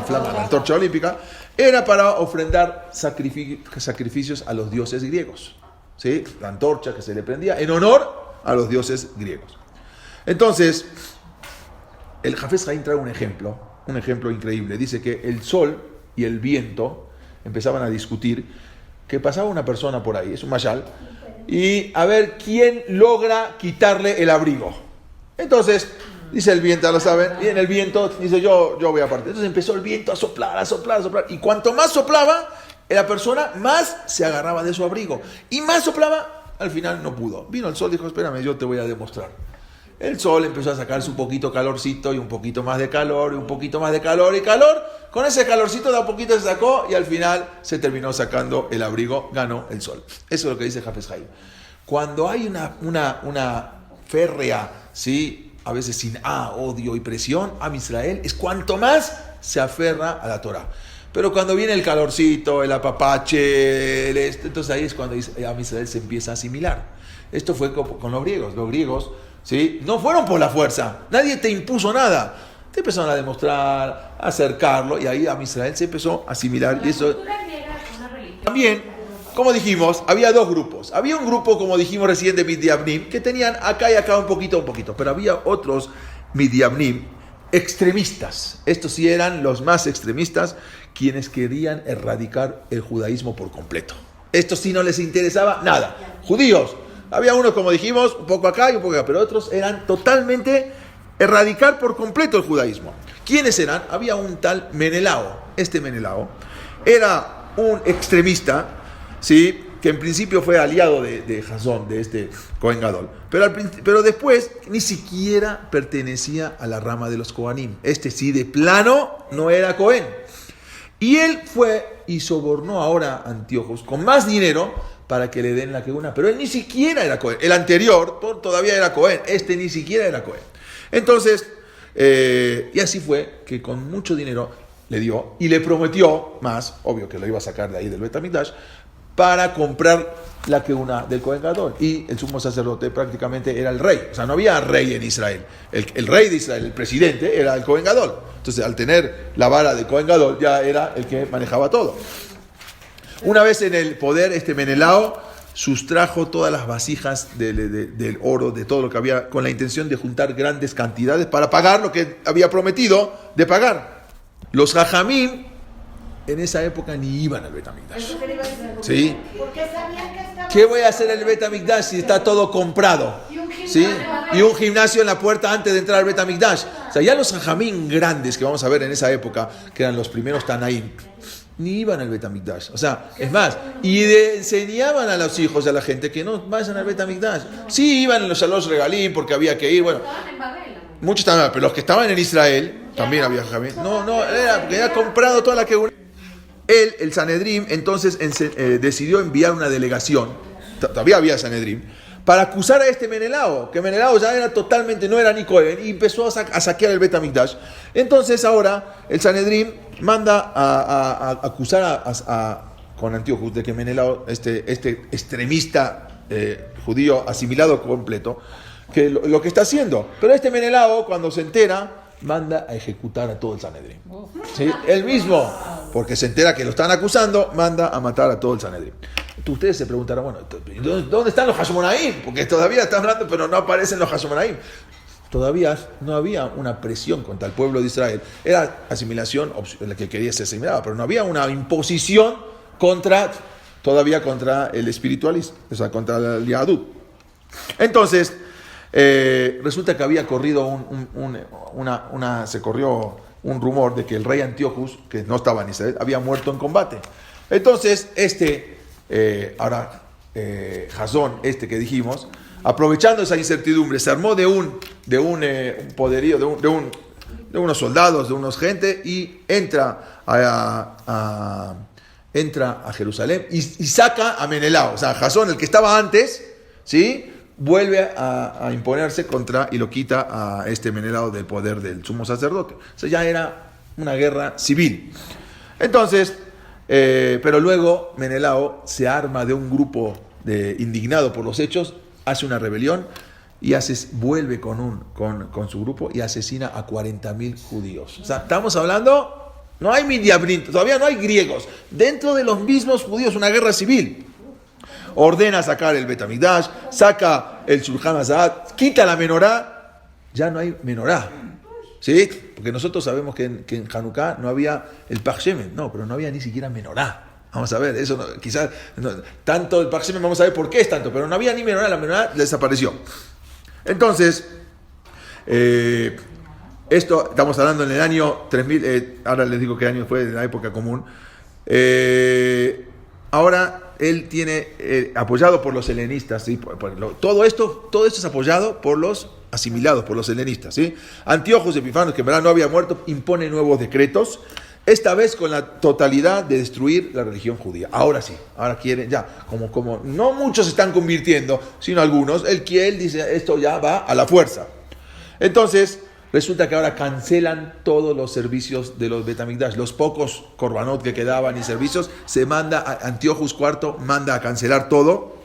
Speaker 1: flama, la antorcha olímpica, era para ofrendar sacrificios a los dioses griegos, ¿sí? La antorcha que se le prendía en honor a los dioses griegos. Entonces, el Hafez Haim trae un ejemplo increíble. Dice que el sol y el viento empezaban a discutir, que pasaba una persona por ahí, es un mayal, y a ver quién logra quitarle el abrigo. Entonces, dice el viento, lo saben, y en el viento dice yo voy a partir. Entonces empezó el viento a soplar, y cuanto más soplaba, la persona más se agarraba de su abrigo, y más soplaba, al final no pudo. Vino el sol y dijo, espérame, yo te voy a demostrar. El sol empezó a sacarse un poquito calorcito y un poquito más de calor y un poquito más de calor y calor. Con ese calorcito de a poquito se sacó y al final se terminó sacando el abrigo, ganó el sol. Eso es lo que dice Hafez Haim. Cuando hay una férrea, ¿sí? A veces sin odio y presión, Am Israel es cuanto más se aferra a la Torah. Pero cuando viene el calorcito, el apapache, entonces ahí es cuando Am Israel se empieza a asimilar. Esto fue con los griegos. Los griegos, ¿sí? No fueron por la fuerza, nadie te impuso nada, te empezaron a demostrar, a acercarlo, y ahí Am Israel se empezó a asimilar. Y eso también, como dijimos, había dos grupos. Había un grupo, como dijimos recién, de Midiamnim, que tenían acá y acá un poquito, pero había otros Midiamnim extremistas. Estos sí eran los más extremistas, quienes querían erradicar el judaísmo por completo. Estos sí no les interesaba nada. Judíos. Había unos, como dijimos, un poco acá y un poco acá, pero otros eran totalmente erradicar por completo el judaísmo. ¿Quiénes eran? Había un tal Menelao. Este Menelao era un extremista, ¿sí? Que en principio fue aliado de Jasón, de este Kohen Gadol, pero después ni siquiera pertenecía a la rama de los Kohanim. Este sí, de plano, no era Kohen. Y él fue y sobornó ahora a Antíochus con más dinero para que le den la Keuná, pero él ni siquiera era Cohen. El anterior todavía era Cohen, este ni siquiera era Cohen. Entonces, y así fue que con mucho dinero le dio y le prometió más, obvio que lo iba a sacar de ahí del Bet HaMikdash, para comprar la queuna del Kohen Gadol. Y el sumo sacerdote prácticamente era el rey. O sea, no había rey en Israel. El rey de Israel, el presidente, era el Kohen Gadol. Entonces, al tener la vara del Kohen Gadol, ya era el que manejaba todo. Una vez en el poder, Menelao sustrajo todas las vasijas del oro, de todo lo que había, con la intención de juntar grandes cantidades para pagar lo que había prometido de pagar. Los Jajamim en esa época ni iban al Bet HaMikdash. ¿Sí?
Speaker 3: Porque sabían que estaba...
Speaker 1: ¿Qué voy a hacer en el Bet HaMikdash si está todo comprado? ¿Sí? Y un gimnasio en la puerta antes de entrar al Bet HaMikdash. O sea, ya los Jajamim grandes que vamos a ver en esa época, que eran los primeros Tanaim, ni iban al Bet HaMikdash. O sea, es más, enseñaban a los hijos, a la gente, que no vayan al Bet HaMikdash. Sí, iban en los Shalosh Regalim porque había que ir, bueno. Muchos estaban, pero los que estaban en Israel, también había Jajamim. No, era porque había comprado toda la que... El Sanedrim, entonces decidió enviar una delegación, todavía había Sanedrim, para acusar a Menelao, que Menelao ya era totalmente, no era ni Cohen, y empezó a saquear el Bet HaMikdash. Entonces ahora el Sanedrim manda a acusar con Antíoco de que Menelao, este extremista judío asimilado completo, que lo que está haciendo. Pero Menelao, cuando se entera, manda a ejecutar a todo el Sanedrín. ¿Sí? Él mismo, porque se entera que lo están acusando, manda a matar a todo el Sanedrín. Ustedes se preguntarán, bueno, ¿dónde están los Hashmonaim? Porque todavía están hablando, pero no aparecen los Hashmonaim. Todavía no había una presión contra el pueblo de Israel. Era asimilación, la que quería ser asimilada, pero no había una imposición todavía contra el espiritualismo, o sea, contra el Yahadut. Entonces, resulta que había corrido se corrió un rumor de que el rey Antíochus, que no estaba en Israel, había muerto en combate. Entonces, Jasón, que dijimos, aprovechando esa incertidumbre, se armó de un poderío, de unos soldados, de unos gente, y entra a Jerusalén y saca a Menelao. O sea, Jasón, el que estaba antes, ¿sí?, vuelve a imponerse contra y lo quita a Menelao del poder del sumo sacerdote. O sea, ya era una guerra civil. Entonces, pero luego Menelao se arma de un grupo indignado por los hechos, hace una rebelión y vuelve con su grupo y asesina a 40.000 judíos. O sea, estamos hablando, no hay Midiabrim, todavía no hay griegos. Dentro de los mismos judíos, una guerra civil. Ordena sacar el Bet HaMikdash, saca el Shulchan Aruch, quita la menorá, ya no hay menorá. ¿Sí? Porque nosotros sabemos que en Hanukkah no había el Pach Shemen, no, pero no había ni siquiera menorá. Vamos a ver, eso quizás, tanto el Pach Shemen, vamos a ver por qué es tanto, pero no había ni menorá, la menorá desapareció. Entonces, esto estamos hablando en el año 3000, ahora les digo qué año fue, en la época común. Ahora él tiene, apoyado por los helenistas, ¿sí? Todo esto es apoyado por los asimilados, por los helenistas, ¿sí? Antíochos Epifanos, que en verdad no había muerto, impone nuevos decretos, esta vez con la totalidad de destruir la religión judía. Ahora sí, ahora quieren, ya, como no muchos se están convirtiendo, sino algunos, él dice, esto ya va a la fuerza. Entonces, resulta que ahora cancelan todos los servicios de los Bet HaMikdash. Los pocos korbanot que quedaban y servicios, Antíochus IV manda a cancelar todo.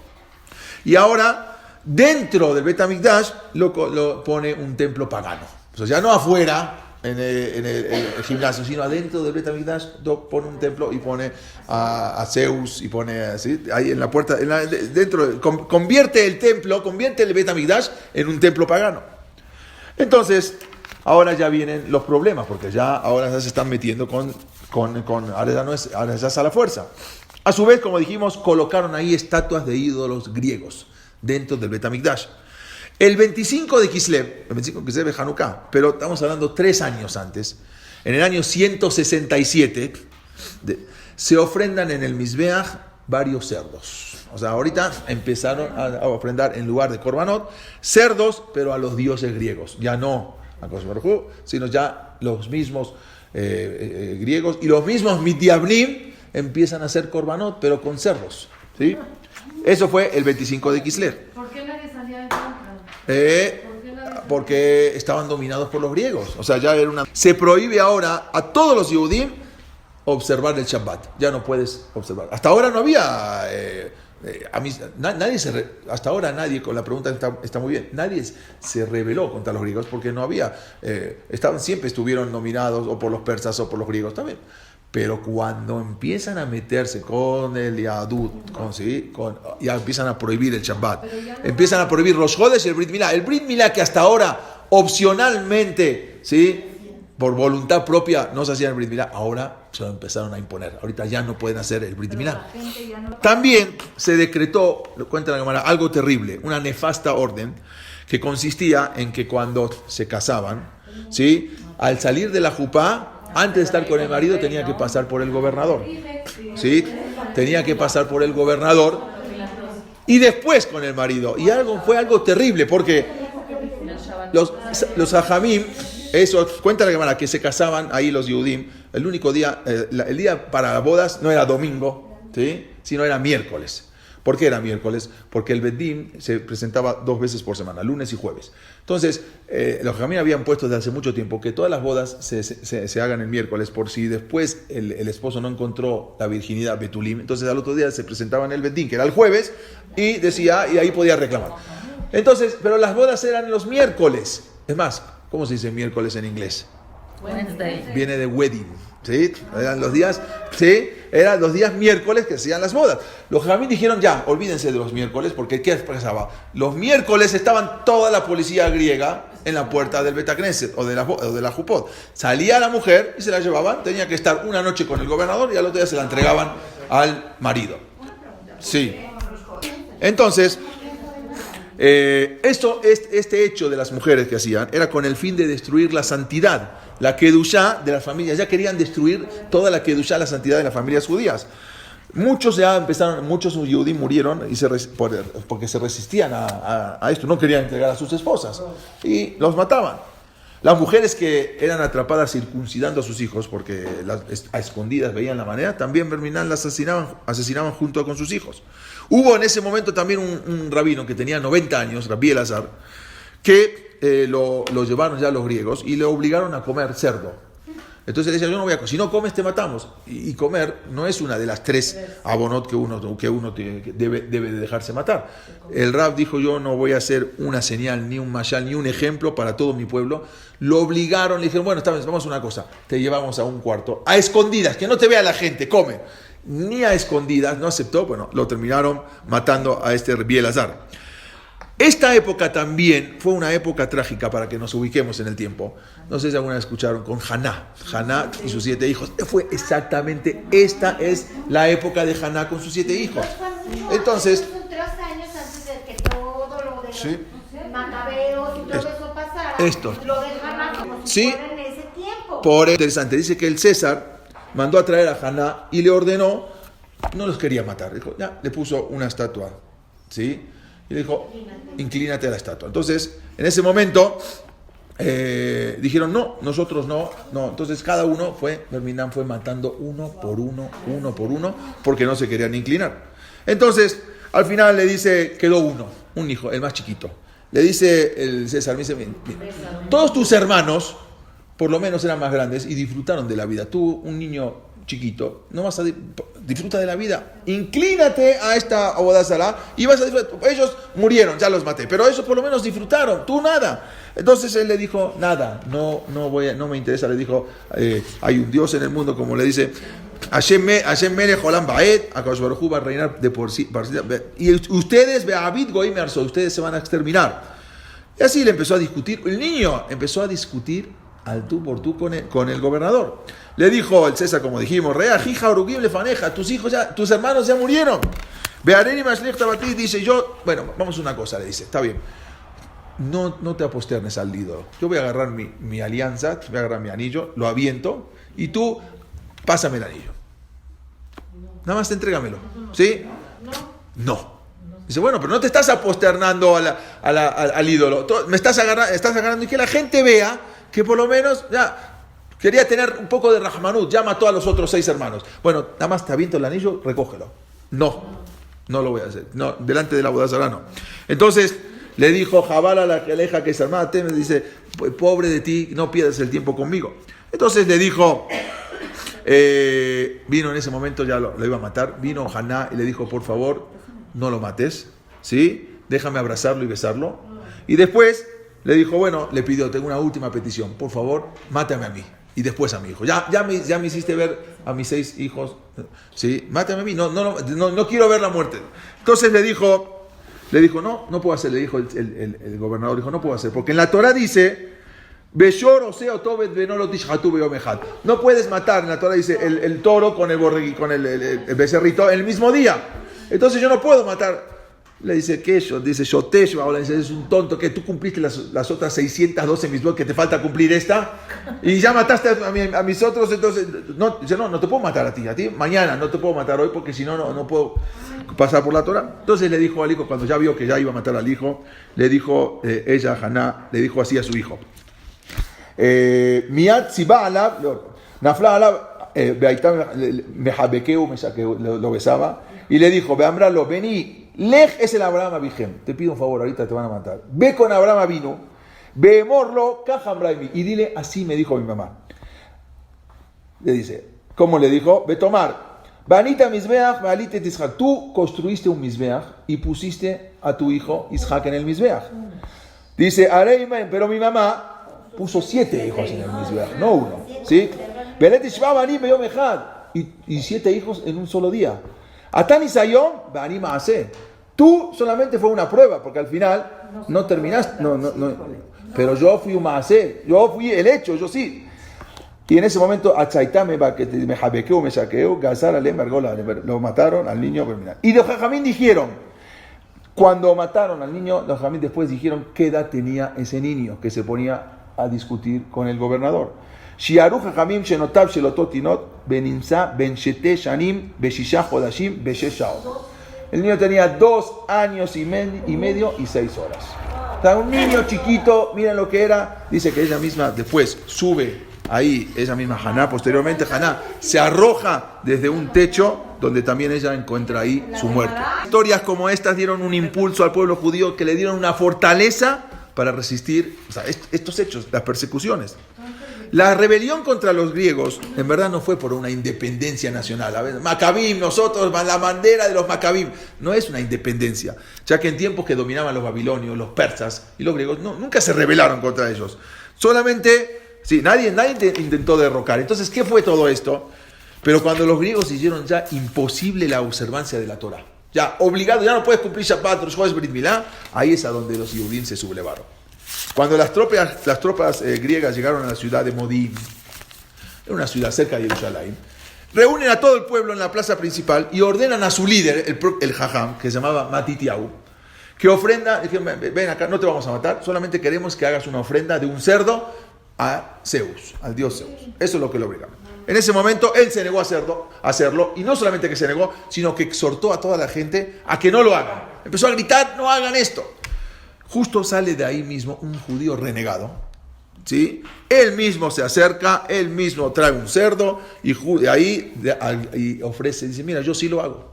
Speaker 1: Y ahora, dentro del Bet HaMikdash, lo pone un templo pagano. O sea, ya no afuera, en el gimnasio, sino adentro del Bet HaMikdash, pone un templo y pone a Zeus, y pone así, ahí en la puerta, convierte el templo, convierte el Bet HaMikdash en un templo pagano. Entonces, ahora ya vienen los problemas, porque ahora ya se están metiendo ahora ya es a la fuerza. A su vez, como dijimos, colocaron ahí estatuas de ídolos griegos dentro del Bet HaMikdash. El 25 de Kislev es Hanukkah, pero estamos hablando 3 años antes, en el año 167, se ofrendan en el Mizbeach varios cerdos. O sea, ahorita empezaron a ofrendar en lugar de korbanot, cerdos, pero a los dioses griegos. Ya no a Kosmerhu, sino ya los mismos griegos y los mismos Midiabrim empiezan a hacer korbanot, pero con cerdos. ¿Sí? Eso fue el 25 de Kislev.
Speaker 2: ¿Por qué nadie salía en contra?
Speaker 1: Porque estaban dominados por los griegos. O sea, ya era se prohíbe ahora a todos los Yehudim observar el Shabbat. Ya no puedes observar. Hasta ahora no había... hasta ahora nadie, con la pregunta está muy bien, nadie se rebeló contra los griegos porque no había... siempre estuvieron dominados o por los persas o por los griegos también. Pero cuando empiezan a meterse con el Yahadut, ya empiezan a prohibir el Shabbat, empiezan a prohibir los Jodes y el Brit Milá. El Brit Milá que hasta ahora, opcionalmente, ¿sí?, por voluntad propia, no se hacía el Brit Milá, ahora se lo empezaron a imponer. Ahorita ya no pueden hacer el Brit Milá. También se decretó, cuenta la Gemara, algo terrible, una nefasta orden que consistía en que cuando se casaban, ¿sí?, al salir de la jupá, antes de estar con el marido tenía que pasar por el gobernador, ¿sí? Tenía que pasar por el gobernador y después con el marido. Y fue algo terrible porque los hajamim, eso cuenta la Gemara, que se casaban ahí los Yehudim, el único día, el día para bodas no era domingo, ¿sí?, sino era miércoles. ¿Por qué era miércoles? Porque el Bedín se presentaba 2 veces por semana, lunes y jueves. Entonces, los Jamín habían puesto desde hace mucho tiempo que todas las bodas se hagan el miércoles, por si después el esposo no encontró la virginidad Betulim. Entonces, al otro día se presentaba en el Bedín, que era el jueves, y decía, y ahí podía reclamar. Entonces, pero las bodas eran los miércoles. Es más, ¿cómo se dice miércoles en inglés?
Speaker 2: Wednesday.
Speaker 1: Viene de wedding, ¿sí? Eran los días, ¿sí?, eran los días miércoles que se hacían las bodas. Los Jamín dijeron, ya, olvídense de los miércoles, porque ¿qué pasaba? Los miércoles estaban toda la policía griega en la puerta del Betacneset o de la Jupot. Salía la mujer y se la llevaban, tenía que estar una noche con el gobernador y al otro día se la entregaban al marido. Sí. Entonces, este hecho de las mujeres que hacían era con el fin de destruir la santidad, la kedushá de las familias. Ya querían destruir toda la kedushá, la santidad de las familias judías. Muchos judíos murieron porque se resistían a esto, no querían entregar a sus esposas y los mataban. Las mujeres que eran atrapadas circuncidando a sus hijos porque a escondidas veían la manera, también las asesinaban junto con sus hijos. Hubo en ese momento también un rabino que tenía 90 años, Rabbi Elazar, que lo llevaron ya los griegos y le obligaron a comer cerdo. Entonces decía, yo no voy a comer, si no comes te matamos. Y comer no es una de las 3 abonot que uno debe de dejarse matar. El Rab dijo, yo no voy a hacer una señal, ni un mashal, ni un ejemplo para todo mi pueblo. Lo obligaron, le dijeron, bueno, está bien, vamos a una cosa, te llevamos a un cuarto, a escondidas, que no te vea la gente, come. Ni a escondidas, no aceptó, bueno, lo terminaron matando a este Rabbi Elazar. Esta época también fue una época trágica para que nos ubiquemos en el tiempo. No sé si alguna vez escucharon con Haná y sus 7 hijos. Fue exactamente, esta es la época de Haná con sus 7 hijos. Entonces,
Speaker 3: 3 años antes de que todo lo de
Speaker 1: sí,
Speaker 3: Macabeos y todo eso pasara,
Speaker 1: esto,
Speaker 3: lo de Haná como si
Speaker 1: sí,
Speaker 3: fuera en ese tiempo.
Speaker 1: por interesante, dice que el César mandó a traer a Haná y le ordenó, no los quería matar, dijo, ya, le puso una estatua, ¿sí? Y le dijo, inclínate a la estatua. Entonces, en ese momento, dijeron, no, nosotros no. Entonces, cada uno fue matando uno por uno, porque no se querían inclinar. Entonces, al final le dice, quedó un hijo, el más chiquito. Le dice el César, me dice, mira, todos tus hermanos, por lo menos eran más grandes y disfrutaron de la vida. Tú, un niño chiquito, no vas a disfruta de la vida, inclínate a esta Abodá Zará y vas a disfrutar. Ellos murieron, ya los maté, pero ellos por lo menos disfrutaron, tú nada. Entonces él le dijo, nada, no me interesa. Le dijo, hay un Dios en el mundo, como le dice Hashem Melech Olam Baed, Akadosh Baruj Hu va a reinar de por sí, y ustedes, Be'avid Goim Arso, ustedes se van a exterminar. Y así le empezó a discutir, el niño empezó a discutir al tú por tú con el gobernador. Le dijo el César, como dijimos, Rea, hija, Orugim, Lefaneja, tus hermanos ya murieron. Beareni Mashlech Tabatí, dice yo, bueno, vamos a una cosa, le dice, está bien, no te aposternes al ídolo. Yo voy a agarrar mi alianza, voy a agarrar mi anillo, lo aviento, y tú, pásame el anillo. Nada más entrégamelo, ¿sí? No. Dice, bueno, pero no te estás aposternando al ídolo, me estás agarrando y que la gente vea que por lo menos, ya, quería tener un poco de Rahmanut, ya mató a los otros 6 hermanos. Bueno, nada más te aviento el anillo, recógelo. No lo voy a hacer. No, delante de la Abodá Zará no. Entonces, le dijo, Jabala la Keleja que es armada, dice, pobre de ti, no pierdas el tiempo conmigo. Entonces le dijo, Vino en ese momento, ya lo iba a matar. Vino Haná y le dijo, por favor, no lo mates, ¿sí? Déjame abrazarlo y besarlo. Y después le dijo, bueno, le pidió, tengo una última petición, por favor, mátame a mí. Y después a mi hijo. Ya me hiciste ver a mis 6 hijos, ¿sí? Mátame a mí, no quiero ver la muerte. Entonces le dijo, no puedo hacer, le dijo el gobernador, dijo, no puedo hacer, porque en la Torah dice, no puedes matar, en la Torah dice, el toro con el becerrito el mismo día. Entonces yo no puedo matar. Le dice, ¿qué yo? Dice, ahora dice, es un tonto, que tú cumpliste las otras 612 misbot, que te falta cumplir esta, y ya mataste a mis otros, entonces, dice, no te puedo matar a ti mañana, no te puedo matar hoy, porque si no puedo pasar por la Torah. Entonces le dijo al hijo, cuando ya vio que ya iba a matar al hijo, le dijo, ella, Haná, le dijo así a su hijo, Miat si va alab, nafla alab, lo besaba, y le dijo, Beamralo, vení, Lej es el Abraham Abijem. Te pido un favor, ahorita te van a matar. Ve con Abraham Avinu, Beemorlo, Kajamraimi. Y dile, así me dijo mi mamá. Le dice, ¿cómo le dijo? Ve tomar. Banita Mizbeach, Balite Tishak. Tú construiste un Mizbeach y pusiste a tu hijo Ishak en el Mizbeach. Dice, Areimen, pero mi mamá puso 7 hijos en el Mizbeach, no 1. ¿Sí? Belet Ishba Bani Beyom Echad. Y 7 hijos en un solo día. Atani Sayom, Bani Maaseh. Tú solamente fue una prueba, porque al final no terminaste. No. Pero yo fui un Maaseh, yo fui el hecho, yo sí. Y en ese momento, me jabequeo, me saqueo, Gazar alem, lo mataron al niño. Y los jajamín dijeron, cuando mataron al niño, los jajamín después dijeron qué edad tenía ese niño que se ponía a discutir con el gobernador. Shiaru jajamim shenotav shelototinot benimsa ben shete shanim beshisha hodashim besheshao. El niño tenía 2 años y medio y 6 horas. O sea, un niño chiquito, miren lo que era. Dice que ella misma después sube ahí, ella misma Haná, posteriormente Haná se arroja desde un techo donde también ella encuentra ahí su muerte. Historias como estas dieron un impulso al pueblo judío, que le dieron una fortaleza para resistir, o sea, estos hechos, las persecuciones. La rebelión contra los griegos, en verdad, no fue por una independencia nacional. A ver, Macabim, nosotros, la bandera de los Macabim. No es una independencia, ya que en tiempos que dominaban los babilonios, los persas y los griegos, nunca se rebelaron contra ellos. Solamente, sí, nadie intentó derrocar. Entonces, ¿qué fue todo esto? Pero cuando los griegos hicieron ya imposible la observancia de la Torah, ya obligado, ya no puedes cumplir Shabbat, Rosh Chodesh, Brit Milá, ahí es a donde los Yehudim se sublevaron. Cuando las tropas griegas llegaron a la ciudad de Modim, en una ciudad cerca de Jerusalén, reúnen a todo el pueblo en la plaza principal y ordenan a su líder, el Jajam, que se llamaba Matitiahu, que ofrenda, dijeron, ven acá, no te vamos a matar, solamente queremos que hagas una ofrenda de un cerdo a Zeus, al dios Zeus. Eso es lo que lo obligaron. En ese momento él se negó a hacerlo, y no solamente que se negó, sino que exhortó a toda la gente a que no lo hagan. Empezó a gritar, no hagan esto. Justo sale de ahí mismo un judío renegado, ¿sí? Él mismo se acerca, él mismo trae un cerdo y ofrece, dice, mira, yo sí lo hago.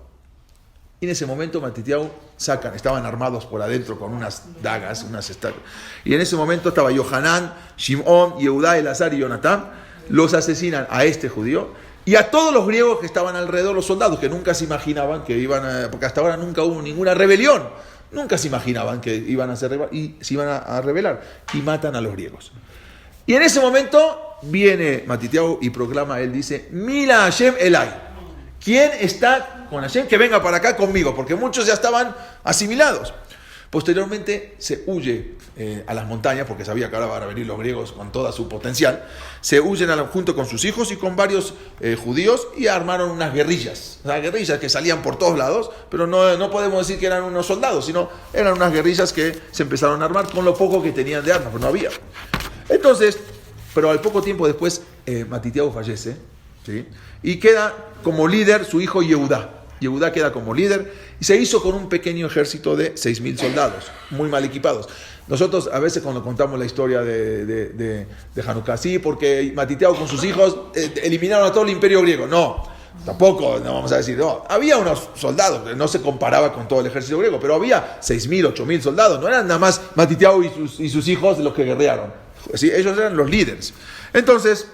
Speaker 1: Y en ese momento Matitiahu estaban armados por adentro con unas dagas, unas estacas. Y en ese momento estaba Yohanan, Shimón, Yehudá, Elazar y Jonatán. Los asesinan a este judío y a todos los griegos que estaban alrededor, los soldados, que nunca se imaginaban que iban porque hasta ahora nunca hubo ninguna rebelión. Nunca se imaginaban que iban a se iban a rebelar, y matan a los griegos. Y en ese momento viene Matitiahu y proclama, él dice, Mila Hashem Elai. ¿Quién está con Hashem? Que venga para acá conmigo, porque muchos ya estaban asimilados. Posteriormente se huye a las montañas, porque sabía que ahora van a venir los griegos con toda su potencial. Se huyen junto con sus hijos y con varios judíos, y armaron unas guerrillas. O sea, guerrillas que salían por todos lados, pero no podemos decir que eran unos soldados, sino eran unas guerrillas que se empezaron a armar con lo poco que tenían de armas, pero no había. Entonces, pero al poco tiempo después, Matitiahu fallece, ¿sí? Y queda como líder su hijo Yehudá. Yehudá queda como líder y se hizo con un pequeño ejército de 6,000 soldados, muy mal equipados. Nosotros a veces cuando contamos la historia de Hanukkah, sí, porque Matitiahu con sus hijos eliminaron a todo el imperio griego. No, tampoco, no vamos a decir, no. Había unos soldados, no se comparaba con todo el ejército griego, pero había 6,000, 8,000 soldados. No eran nada más Matitiahu y sus hijos los que guerrearon. Sí, ellos eran los líderes. Entonces,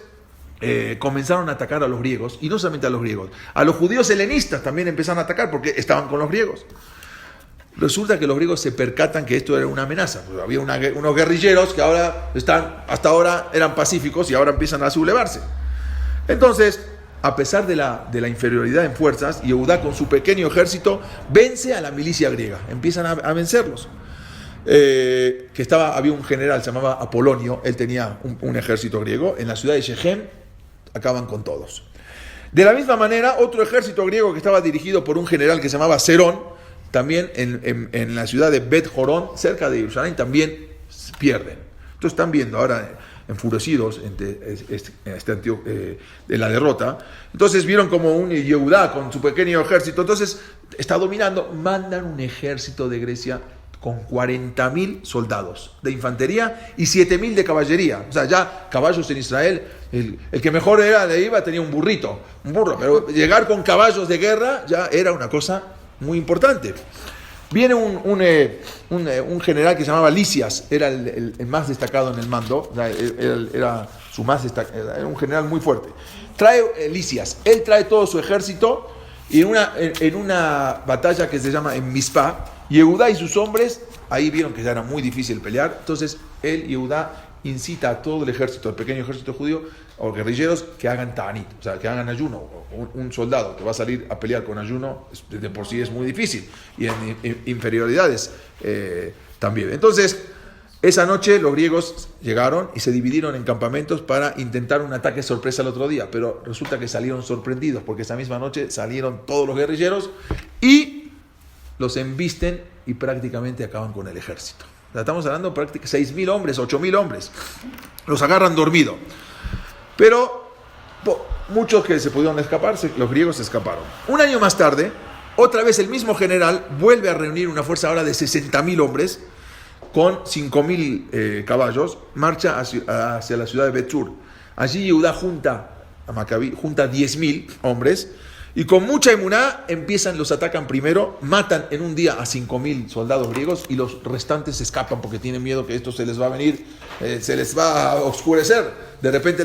Speaker 1: comenzaron a atacar a los griegos, y no solamente a los griegos, a los judíos helenistas también empezaron a atacar porque estaban con los griegos. Resulta que los griegos se percatan que esto era una amenaza. Pues había unos guerrilleros que hasta ahora eran pacíficos y ahora empiezan a sublevarse. Entonces, a pesar de la inferioridad en fuerzas, Yehudá con su pequeño ejército vence a la milicia griega. Empiezan a vencerlos. Había un general, se llamaba Apolonio, él tenía un ejército griego. En la ciudad de Shechem acaban con todos. De la misma manera, otro ejército griego que estaba dirigido por un general que se llamaba Serón, también en la ciudad de Bet Jorón, cerca de Jerusalén, también pierden. Entonces están viendo ahora enfurecidos de la derrota. Entonces vieron como un Yehudá con su pequeño ejército, entonces está dominando, mandan un ejército de Grecia con 40.000 soldados de infantería y 7.000 de caballería. O sea, ya caballos en Israel, el que mejor tenía un burro, pero llegar con caballos de guerra ya era una cosa muy importante. Viene un general que se llamaba Lisias, era el más destacado en el mando, era un general muy fuerte. Trae Lisias, él trae todo su ejército y en una batalla que se llama en Mizpah, Yehudá y sus hombres, ahí vieron que ya era muy difícil pelear, entonces Yehudá incita a todo el ejército, el pequeño ejército judío, o guerrilleros, que hagan ta'anit, o sea, que hagan ayuno. Un soldado que va a salir a pelear con ayuno, de por sí es muy difícil, y en inferioridades también. Entonces, esa noche los griegos llegaron y se dividieron en campamentos para intentar un ataque sorpresa el otro día, pero resulta que salieron sorprendidos, porque esa misma noche salieron todos los guerrilleros y los embisten y prácticamente acaban con el ejército. Estamos hablando de prácticamente 6.000 hombres, 8.000 hombres. Los agarran dormidos. Pero muchos que se pudieron escapar, los griegos se escaparon. Un año más tarde, otra vez el mismo general vuelve a reunir una fuerza ahora de 60.000 hombres con 5.000 caballos, marcha hacia la ciudad de Bet-Sur. Allí Yehudá junta 10.000 hombres y con mucha emuná los atacan primero, matan en un día a 5.000 soldados griegos y los restantes se escapan porque tienen miedo que esto se les va a venir, se les va a oscurecer. De repente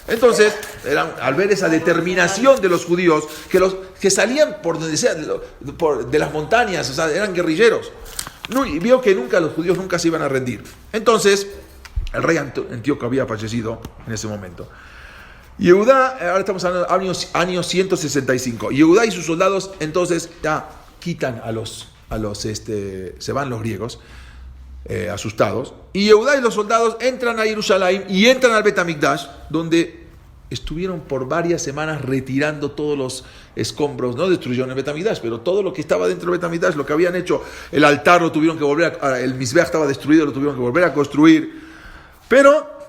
Speaker 1: Entonces, al ver esa determinación de los judíos, que salían por donde sea, de las montañas, o sea, eran guerrilleros, y vio que los judíos nunca se iban a rendir. Entonces, el rey Antíoco había fallecido en ese momento. Yehudá, ahora estamos hablando de años 165. Yehudá y sus soldados entonces ya quitan se van los griegos asustados. Y Yehudá y los soldados entran a Jerusalén y entran al Bet HaMikdash, donde estuvieron por varias semanas retirando todos los escombros. No destruyeron el Bet HaMikdash, pero todo lo que estaba dentro del Bet HaMikdash, lo que habían hecho, el altar lo tuvieron que el Mizbeach estaba destruido, lo tuvieron que volver a construir. Pero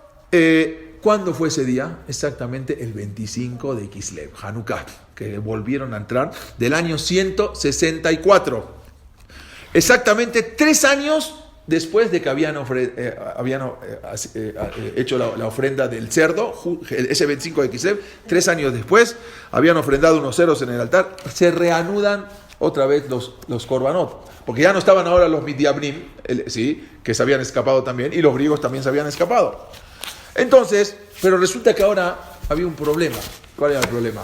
Speaker 1: ¿cuándo fue ese día? Exactamente el 25 de Kislev, Hanukkah, que volvieron a entrar del año 164. Exactamente 3 años después de que habían hecho la ofrenda del cerdo, ese 25 de Kislev, 3 años después, habían ofrendado unos cerdos en el altar, se reanudan otra vez los korbanot, porque ya no estaban ahora los midiabnim, que se habían escapado también, y los griegos también se habían escapado. Entonces, pero resulta que ahora había un problema. ¿Cuál era el problema?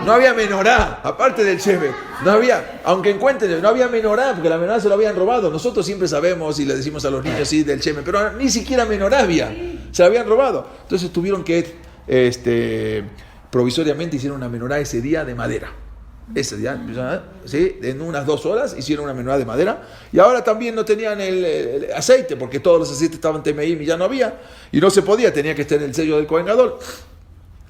Speaker 1: No había menorá, aparte del sheme. No había, aunque encuentren, no había menorá, porque la menorá se lo habían robado. Nosotros siempre sabemos y le decimos a los niños del sheme, pero ni siquiera menorá había. Se la habían robado. Entonces tuvieron que, provisoriamente hicieron una menorá ese día de madera. Ese día, ¿sí? En unas 2 horas hicieron una menorá de madera. Y ahora también no tenían el aceite, porque todos los aceites estaban temeim y ya no había. Y no se podía, tenía que estar el sello del Kohen Gadol.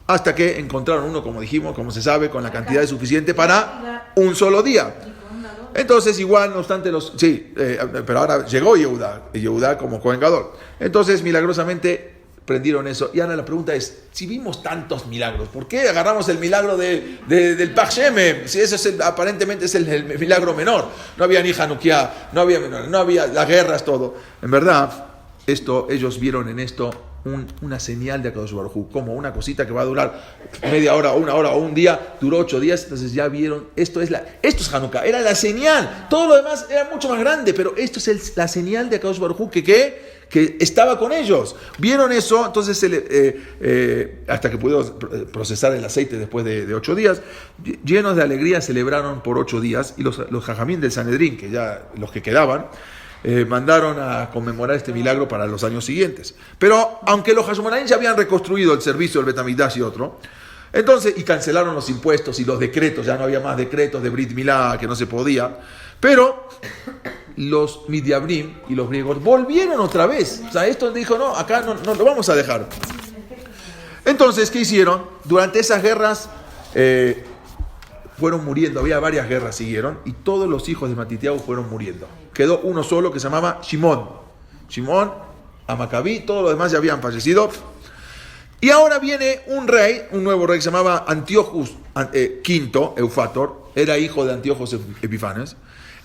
Speaker 1: Hasta que encontraron uno, como dijimos, como se sabe, con la cantidad suficiente para un solo día. Entonces, igual, no obstante, pero ahora llegó Yehudá como Kohen Gadol. Entonces, milagrosamente prendieron eso. Y ahora la pregunta es, si vimos tantos milagros, ¿por qué agarramos el milagro del Pach Shemem? Si ese aparentemente es el milagro menor. No había ni Hanukkah, no había las guerras, todo. En verdad, ellos vieron en esto una señal de Akadosh Baruj Hu, como una cosita que va a durar media hora, 1 hora o un día, duró 8 días, entonces ya vieron, esto es Hanukkah, era la señal, todo lo demás era mucho más grande, pero esto es la señal de Akadosh Baruj Hu que que estaba con ellos. Vieron eso, entonces hasta que pudieron procesar el aceite después de 8 días, llenos de alegría celebraron por 8 días, y los jajamín del Sanedrín, que ya los que quedaban, mandaron a conmemorar este milagro para los años siguientes. Pero aunque los hashmonaim ya habían reconstruido el servicio del Betamigdash y otro, entonces, y cancelaron los impuestos y los decretos, ya no había más decretos de Brit Milá, que no se podía, pero los Midiabrim y los griegos volvieron otra vez. O sea, esto dijo, no, acá no lo vamos a dejar. Entonces, ¿qué hicieron? Durante esas guerras fueron muriendo, había varias guerras, siguieron, y todos los hijos de Matitiahu fueron muriendo. Quedó uno solo que se llamaba Shimón, Amacabí, todos los demás ya habían fallecido. Y ahora viene un nuevo rey que se llamaba Antíochus V, Eufator, era hijo de Antíochos Epifanes.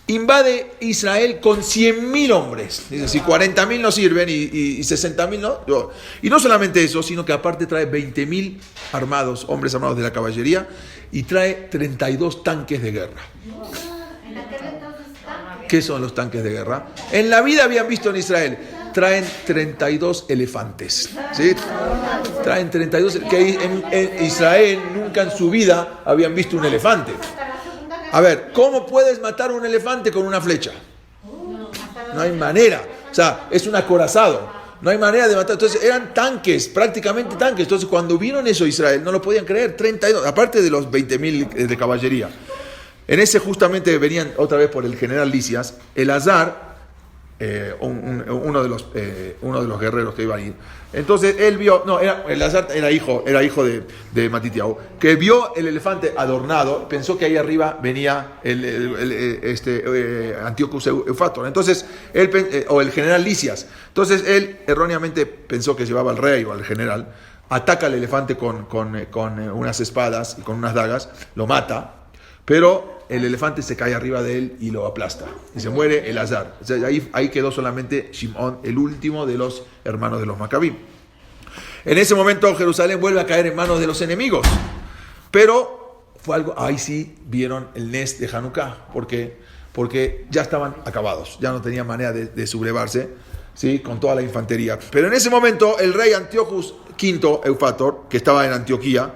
Speaker 1: Invade Israel con 100.000 hombres. Dice, si 40.000 no sirven y 60.000 no. Y no solamente eso, sino que aparte trae 20.000 hombres armados de la caballería, y trae 32 tanques de guerra. ¿Qué son los tanques de guerra? En la vida habían visto en Israel, traen 32 elefantes. ¿Sí? Traen 32, que en Israel nunca en su vida habían visto un elefante. A ver, ¿cómo puedes matar un elefante con una flecha? No hay manera. O sea, es un acorazado. No hay manera de matar. Entonces eran tanques, prácticamente tanques. Entonces cuando vieron eso Israel, no lo podían creer. 32, aparte de los 20.000 de caballería. En ese justamente venían otra vez por el general Lisias, Elazar, uno de los guerreros que iba a ir. Entonces él vio, Elazar era hijo de Matitiahu, que vio el elefante adornado, pensó que ahí arriba venía Antíochus Eufator. Entonces o el general Lisias. Entonces él erróneamente pensó que llevaba al rey o al general, ataca al elefante con unas espadas y con unas dagas, lo mata, pero el elefante se cae arriba de él y lo aplasta. Y se muere Elazar. O sea, ahí quedó solamente Shimón, el último de los hermanos de los Macabí. En ese momento Jerusalén vuelve a caer en manos de los enemigos. Pero fue algo, ahí sí vieron el Nes de Hanukkah. Porque ya estaban acabados. Ya no tenían manera de sublevarse, ¿sí? Con toda la infantería. Pero en ese momento el rey Antíochus V Eufator, que estaba en Antioquía,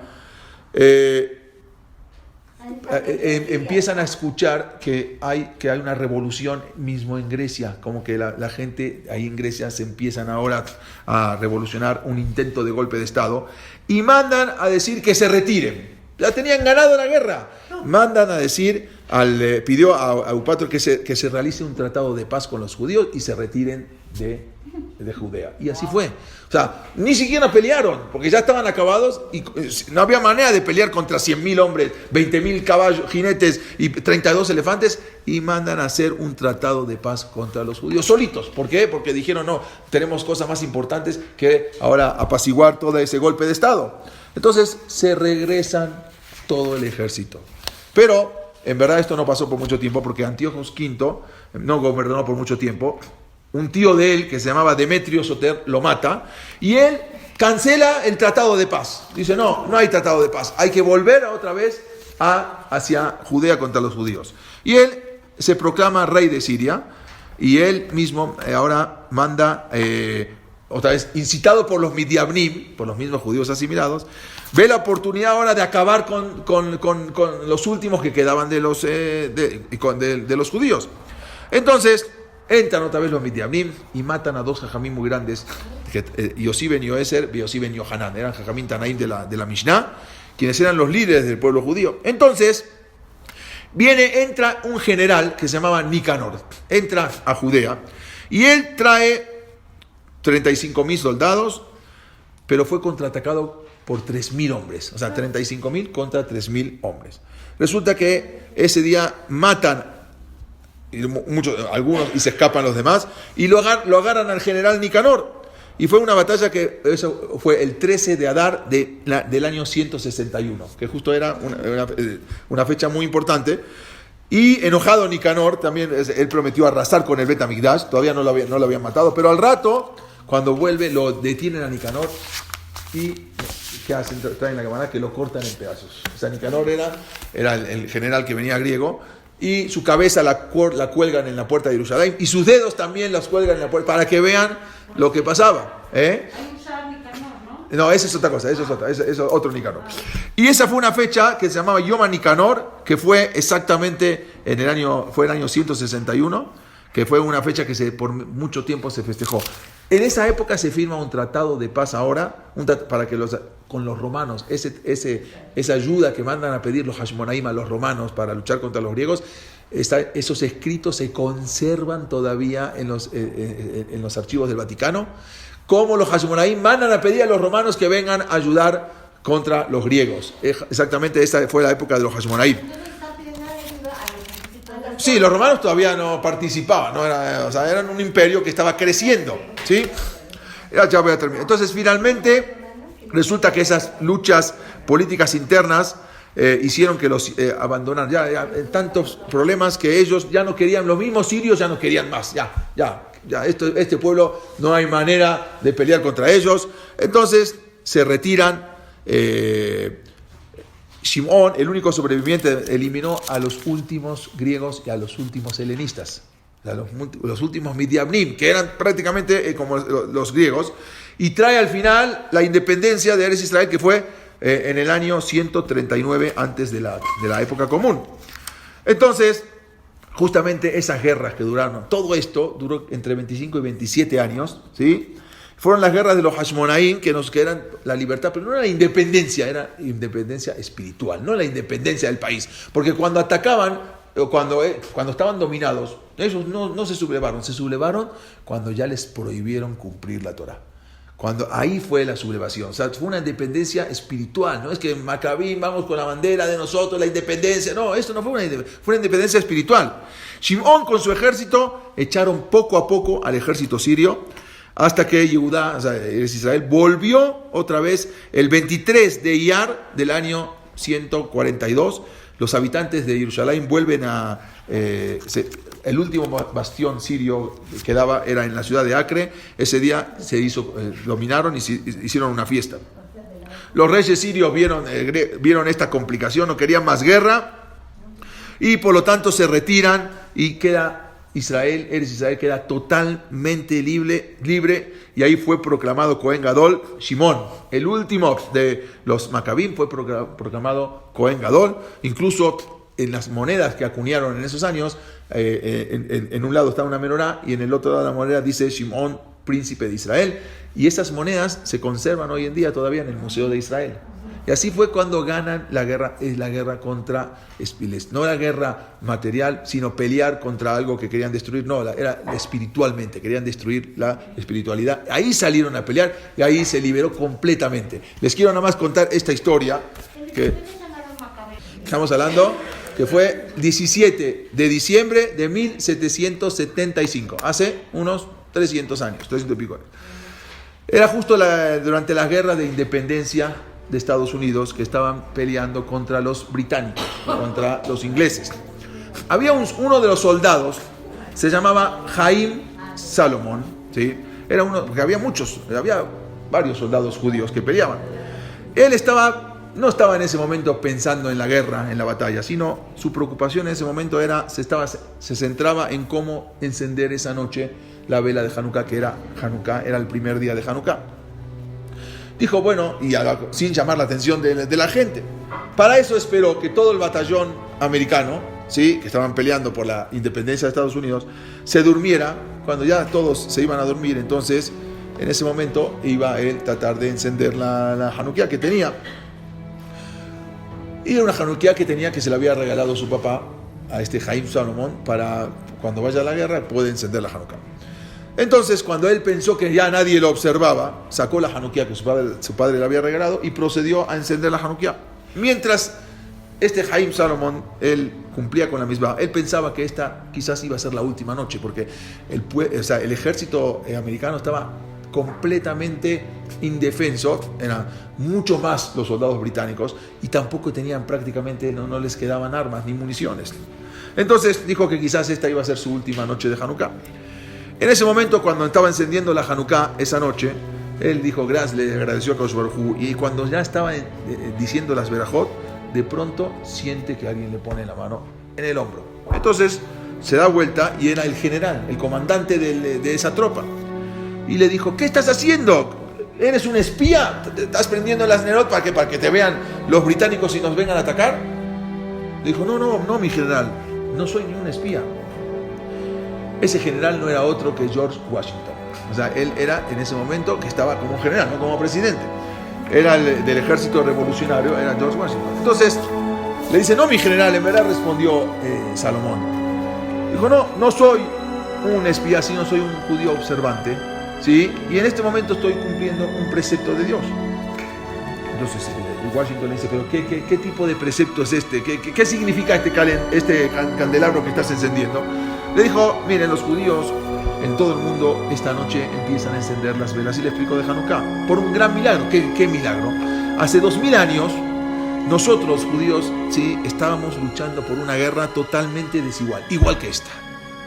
Speaker 1: empiezan a escuchar que hay una revolución mismo en Grecia, como que la gente ahí en Grecia se empiezan ahora a revolucionar, un intento de golpe de estado, y mandan a decir que se retiren. Ya tenían ganado la guerra. Mandan a decir, pidió a Eupator que se realice un tratado de paz con los judíos y se retiren de Judea. Y así fue. O sea, ni siquiera pelearon, porque ya estaban acabados y no había manera de pelear contra 100.000 hombres, 20.000 caballos, jinetes y 32 elefantes, y mandan a hacer un tratado de paz contra los judíos solitos. ¿Por qué? Porque dijeron, no, tenemos cosas más importantes que ahora apaciguar todo ese golpe de estado. Entonces se regresan todo el ejército. Pero en verdad esto no pasó por mucho tiempo, porque Antíochus V no gobernó por mucho tiempo. Un tío de él, que se llamaba Demetrio Soter, lo mata, y él cancela el tratado de paz. Dice, no hay tratado de paz, hay que volver otra vez hacia Judea contra los judíos. Y él se proclama rey de Siria, y él mismo ahora manda, otra vez, incitado por los Midiabrim, por los mismos judíos asimilados, ve la oportunidad ahora de acabar con los últimos que quedaban de los judíos. Entonces entran otra vez los Midiabrim y matan a 2 jajamín muy grandes, Yossi ben Yoezer y Yossi ben Yohanan. Eran jajamín Tanaim de la Mishnah, quienes eran los líderes del pueblo judío. Entonces entra un general que se llamaba Nicanor, entra a Judea, y él trae 35.000 soldados, pero fue contraatacado por 3.000 hombres. O sea, 35.000 contra 3.000 hombres. Resulta que ese día matan algunos y se escapan los demás, y lo agarran al general Nicanor. Y fue una batalla que eso fue el 13 de Adar del año 161, que justo era una fecha muy importante. Y enojado Nicanor, también él prometió arrasar con el Bet Hamikdash, todavía no lo habían matado, pero al rato, cuando vuelve, lo detienen a Nicanor y ¿qué hacen? Traen la cámara que lo cortan en pedazos. O sea, Nicanor era el general que venía griego, y su cabeza la cuelgan en la puerta de Jerusalén, y sus dedos también los cuelgan en la puerta, para que vean lo que pasaba.
Speaker 2: Hay un Shar Nicanor, ¿no?
Speaker 1: No, esa es otra cosa, eso es otro Nicanor. Y esa fue una fecha que se llamaba Yom Nicanor, que fue exactamente el año 161, que fue una fecha que por mucho tiempo se festejó. En esa época se firma un tratado de paz ahora, para que con los romanos, esa ayuda que mandan a pedir los Hashmonaim a los romanos para luchar contra los griegos, esos escritos se conservan todavía en los archivos del Vaticano, como los Hashmonaim mandan a pedir a los romanos que vengan a ayudar contra los griegos. Exactamente esa fue la época de los Hashmonaim. Sí, los romanos todavía no participaban, ¿no? Eran un imperio que estaba creciendo, ¿sí? Ya voy a terminar. Entonces, finalmente, resulta que esas luchas políticas internas hicieron que los abandonaran. Ya tantos problemas que ellos ya no querían, los mismos sirios ya no querían más. Este pueblo no hay manera de pelear contra ellos. Entonces, se retiran. Shimón, el único sobreviviente, eliminó a los últimos griegos y a los últimos helenistas, a los últimos Midiamnim, que eran prácticamente como los griegos, y trae al final la independencia de Eretz Israel, que fue en el año 139 antes de la época común. Entonces, justamente esas guerras que duraron, todo esto duró entre 25 y 27 años, ¿sí? Fueron las guerras de los Hashmonaim que eran la libertad, pero no era independencia, era independencia espiritual, no la independencia del país. Porque cuando atacaban, cuando estaban dominados, ellos no se sublevaron cuando ya les prohibieron cumplir la Torah. Ahí fue la sublevación, o sea, fue una independencia espiritual, no es que Macabim vamos con la bandera de nosotros, la independencia, no, esto no fue fue una independencia espiritual. Shimón con su ejército echaron poco a poco al ejército sirio, hasta que Yehudá, o sea, Israel, volvió otra vez el 23 de Iyar del año 142. Los habitantes de Jerusalén vuelven el último bastión sirio que quedaba era en la ciudad de Acre. Ese día dominaron y hicieron una fiesta. Los reyes sirios vieron esta complicación, no querían más guerra, y por lo tanto se retiran y Eretz Israel queda totalmente libre, y ahí fue proclamado Cohen Gadol. Shimón, el último de los Macabim, fue proclamado Cohen Gadol. Incluso en las monedas que acuñaron en esos años, en un lado está una menorá y en el otro lado de la moneda dice Shimón, príncipe de Israel, y esas monedas se conservan hoy en día todavía en el Museo de Israel. Y así fue cuando ganan la guerra, es la guerra contra Espiles. No la guerra material, sino pelear contra algo que querían destruir. No, era espiritualmente, querían destruir la espiritualidad. Ahí salieron a pelear y ahí se liberó completamente. Les quiero nada más contar esta historia que estamos hablando, que fue 17 de diciembre de 1775, hace unos 300 años, 300 y pico años. Era justo durante la guerra de independencia de Estados Unidos, que estaban peleando contra los británicos, contra los ingleses. Había uno de los soldados, se llamaba Haim Salomón, ¿sí? Era uno, porque había varios soldados judíos que peleaban. Él no estaba en ese momento pensando en la guerra, en la batalla, sino su preocupación en ese momento se centraba en cómo encender esa noche la vela de Hanukkah, que era el primer día de Hanukkah. Dijo, bueno, y sin llamar la atención de la gente. Para eso esperó que todo el batallón americano, ¿sí?, que estaban peleando por la independencia de Estados Unidos, se durmiera. Cuando ya todos se iban a dormir, entonces, en ese momento, iba él a tratar de encender la Hanukkah que tenía. Y era una Hanukkah que se le había regalado su papá a este Haim Salomón, para cuando vaya a la guerra puede encender la Hanukkah. Entonces, cuando él pensó que ya nadie lo observaba, sacó la Hanukkah que su padre le había regalado y procedió a encender la Hanukkah. Mientras este Haim Salomón, él cumplía con la misma, él pensaba que esta quizás iba a ser la última noche, porque el ejército americano estaba completamente indefenso, eran mucho más los soldados británicos, y tampoco tenían prácticamente, no les quedaban armas ni municiones. Entonces dijo que quizás esta iba a ser su última noche de Hanukkah. En ese momento, cuando estaba encendiendo la Hanukkah esa noche, él dijo gracias, le agradeció a Kadosh Baruj Hu, y cuando ya estaba diciendo las verajot, de pronto siente que alguien le pone la mano en el hombro. Entonces se da vuelta y era el general, el comandante de esa tropa. Y le dijo, ¿qué estás haciendo? ¿Eres un espía? ¿Te estás prendiendo las Nerot para que te vean los británicos y nos vengan a atacar? Le dijo, no, mi general, no soy ni un espía. Ese general no era otro que George Washington. O sea, él era en ese momento que estaba como general, no como presidente. Era del ejército revolucionario, era George Washington. Entonces, le dice, no, mi general, en verdad respondió Salomón. Dijo, no soy un espía, sino soy un judío observante, ¿sí? Y en este momento estoy cumpliendo un precepto de Dios. Entonces, Washington le dice, pero ¿qué tipo de precepto es este? ¿Qué significa este candelabro que estás encendiendo? Le dijo, miren, los judíos en todo el mundo esta noche empiezan a encender las velas. Y le explicó de Hanukkah, por un gran milagro. ¿Qué milagro? Hace 2000 años, nosotros judíos, ¿sí?, estábamos luchando por una guerra totalmente desigual, igual que esta,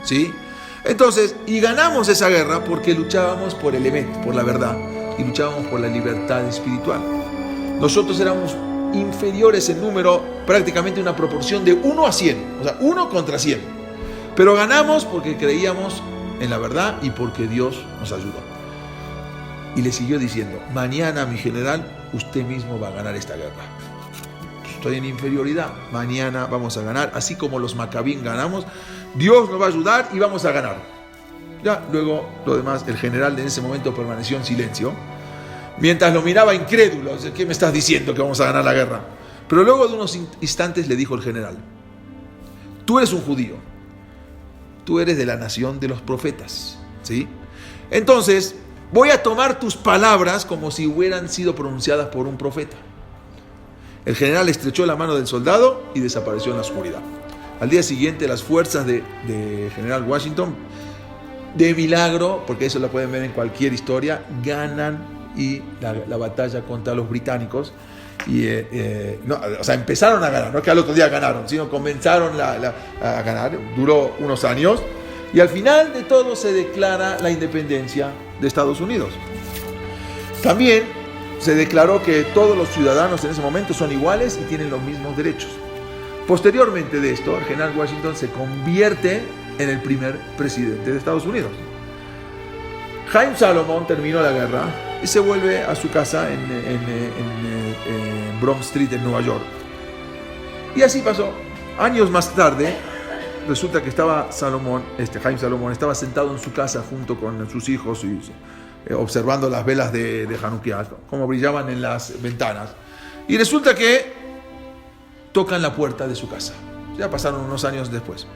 Speaker 1: ¿sí? Entonces, y ganamos esa guerra porque luchábamos por el Emet, por la verdad, y luchábamos por la libertad espiritual. Nosotros éramos inferiores en número, prácticamente una proporción de 1 a 100, o sea, 1 contra 100. Pero ganamos porque creíamos en la verdad y porque Dios nos ayudó. Y le siguió diciendo, mañana, mi general, usted mismo va a ganar esta guerra. Estoy en inferioridad, mañana vamos a ganar, así como los Macabín ganamos, Dios nos va a ayudar y vamos a ganar. Ya, luego lo demás, el general en ese momento permaneció en silencio, mientras lo miraba incrédulo. ¿Qué me estás diciendo que vamos a ganar la guerra? Pero luego de unos instantes le dijo el general, tú eres un judío, tú eres de la nación de los profetas, ¿sí? Entonces, voy a tomar tus palabras como si hubieran sido pronunciadas por un profeta. El general estrechó la mano del soldado y desapareció en la oscuridad. Al día siguiente, las fuerzas de general Washington, de milagro, porque eso lo pueden ver en cualquier historia, ganan y la batalla contra los británicos. Y, empezaron a ganar, no es que al otro día ganaron, sino comenzaron a ganar. Duró unos años y al final de todo se declara la independencia de Estados Unidos. También se declaró que todos los ciudadanos en ese momento son iguales y tienen los mismos derechos. Posteriormente de esto, el general Washington se convierte en el primer presidente de Estados Unidos. Haim Salomón terminó la guerra y se vuelve a su casa en Bronx Street, en Nueva York. Y así pasó. Años más tarde, resulta que estaba Haim Salomón estaba sentado en su casa junto con sus hijos y observando las velas de Hanukkah, cómo brillaban en las ventanas. Y resulta que tocan la puerta de su casa. Ya pasaron unos años después.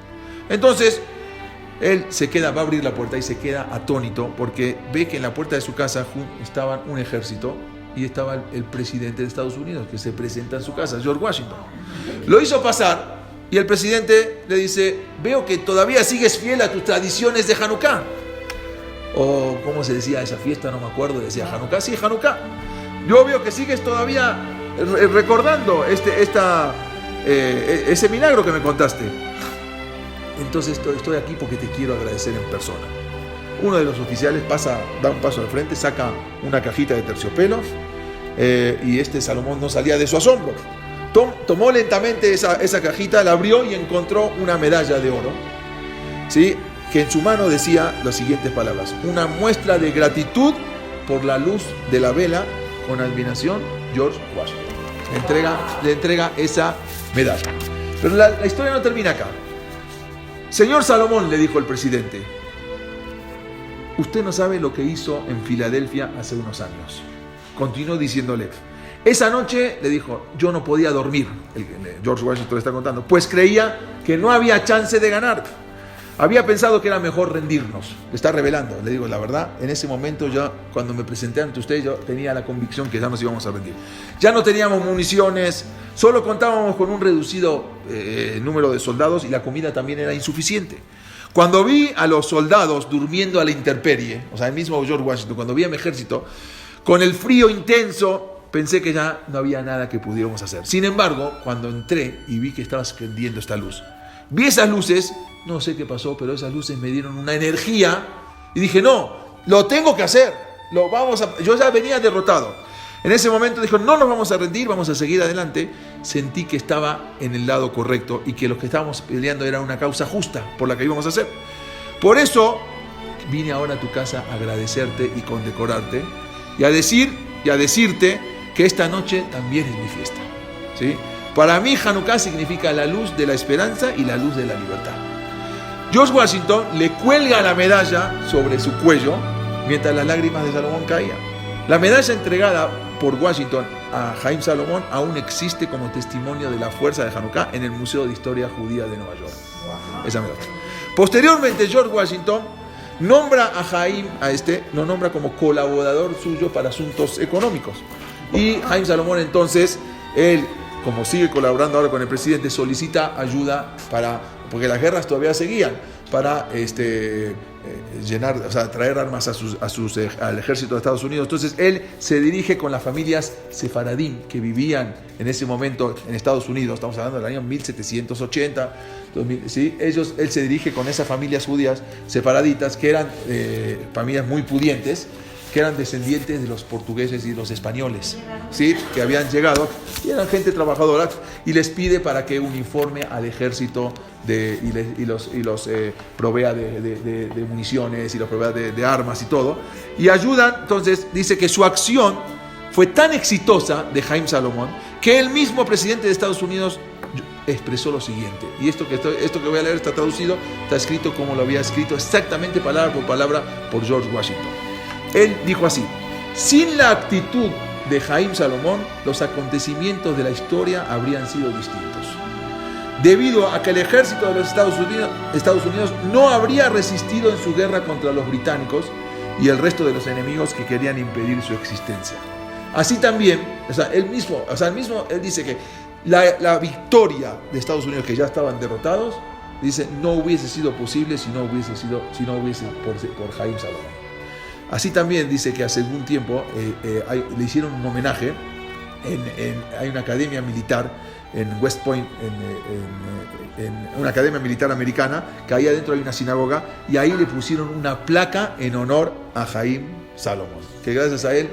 Speaker 1: Entonces, él va a abrir la puerta y se queda atónito porque ve que en la puerta de su casa estaba un ejército y estaba el presidente de Estados Unidos que se presenta en su casa, George Washington. Lo hizo pasar y el presidente le dice, veo que todavía sigues fiel a tus tradiciones de Hanukkah. O, ¿cómo se decía esa fiesta? No me acuerdo, decía Hanukkah. Sí, Hanukkah. Yo veo que sigues todavía recordando ese milagro que me contaste. Entonces estoy aquí porque te quiero agradecer en persona. Uno de los oficiales da un paso al frente, saca una cajita de terciopelo y Salomón no salía de su asombro. Tomó lentamente esa cajita, la abrió y encontró una medalla de oro, ¿sí?, que en su mano decía las siguientes palabras: una muestra de gratitud por la luz de la vela, con admiración, George Washington. Le entrega esa medalla. Pero la historia no termina acá. Señor Salomón, le dijo el presidente, usted no sabe lo que hizo en Filadelfia hace unos años. Continuó diciéndole, esa noche, le dijo, yo no podía dormir. George Washington le está contando, pues creía que no había chance de ganar. Había pensado que era mejor rendirnos. Le está revelando, le digo la verdad, en ese momento yo, cuando me presenté ante ustedes, yo tenía la convicción que ya nos íbamos a rendir. Ya no teníamos municiones, solo contábamos con un reducido número de soldados y la comida también era insuficiente. Cuando vi a los soldados durmiendo a la intemperie, o sea, el mismo George Washington, cuando vi a mi ejército, con el frío intenso, pensé que ya no había nada que pudiéramos hacer. Sin embargo, cuando entré y vi que estaba prendiendo esta luz, vi esas luces, no sé qué pasó, pero esas luces me dieron una energía y dije, no, lo tengo que hacer, yo ya venía derrotado. En ese momento dijo, no nos vamos a rendir, vamos a seguir adelante. Sentí que estaba en el lado correcto y que lo que estábamos peleando era una causa justa por la que íbamos a hacer. Por eso vine ahora a tu casa a agradecerte y condecorarte y a decirte que esta noche también es mi fiesta, ¿sí? Para mí Hanukkah significa la luz de la esperanza y la luz de la libertad. George Washington le cuelga la medalla sobre su cuello mientras las lágrimas de Salomón caían. La medalla entregada por Washington a Haim Salomón aún existe como testimonio de la fuerza de Hanukkah en el Museo de Historia Judía de Nueva York. Esa medalla. Posteriormente, George Washington nombra a Haim, lo nombra como colaborador suyo para asuntos económicos. Y Haim Salomón entonces, él, como sigue colaborando ahora con el presidente, solicita ayuda porque las guerras todavía seguían, para traer armas al ejército de Estados Unidos. Entonces él se dirige con las familias sefaradim que vivían en ese momento en Estados Unidos, estamos hablando del año 1780, 2000, ¿sí? Él se dirige con esas familias judías sefaraditas que eran familias muy pudientes, que eran descendientes de los portugueses y los españoles, ¿sí? Que habían llegado y eran gente trabajadora, y les pide para que uniforme al ejército y los provea de municiones y los provea de armas y todo, y ayudan. Entonces dice que su acción fue tan exitosa de Haim Salomón que el mismo presidente de Estados Unidos expresó lo siguiente, y esto que voy a leer está traducido, está escrito como lo había escrito exactamente palabra por palabra por George Washington. Él dijo así: sin la actitud de Haim Salomón, los acontecimientos de la historia habrían sido distintos. Debido a que el ejército de los Estados Unidos no habría resistido en su guerra contra los británicos y el resto de los enemigos que querían impedir su existencia. Así también, él dice que la victoria de Estados Unidos, que ya estaban derrotados, dice, no hubiese sido posible si no hubiese por Haim Salomón. Así también dice que hace algún tiempo le hicieron un homenaje, hay una academia militar en West Point, en una academia militar americana, que ahí adentro hay una sinagoga, y ahí le pusieron una placa en honor a Haim Salomón, que gracias a él,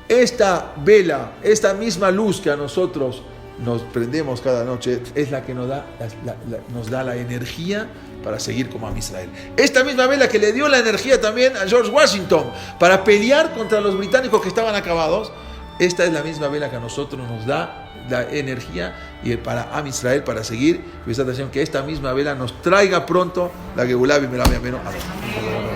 Speaker 1: esta vela, esta misma luz que a nosotros nos prendemos cada noche, es la que nos da la energía para seguir como Am Israel. Esta misma vela que le dio la energía también a George Washington para pelear contra los británicos que estaban acabados, esta es la misma vela que a nosotros nos da la energía y para Am Israel, para seguir. Que esta misma vela nos traiga pronto la Geulá Bimera Bimeno. Amén.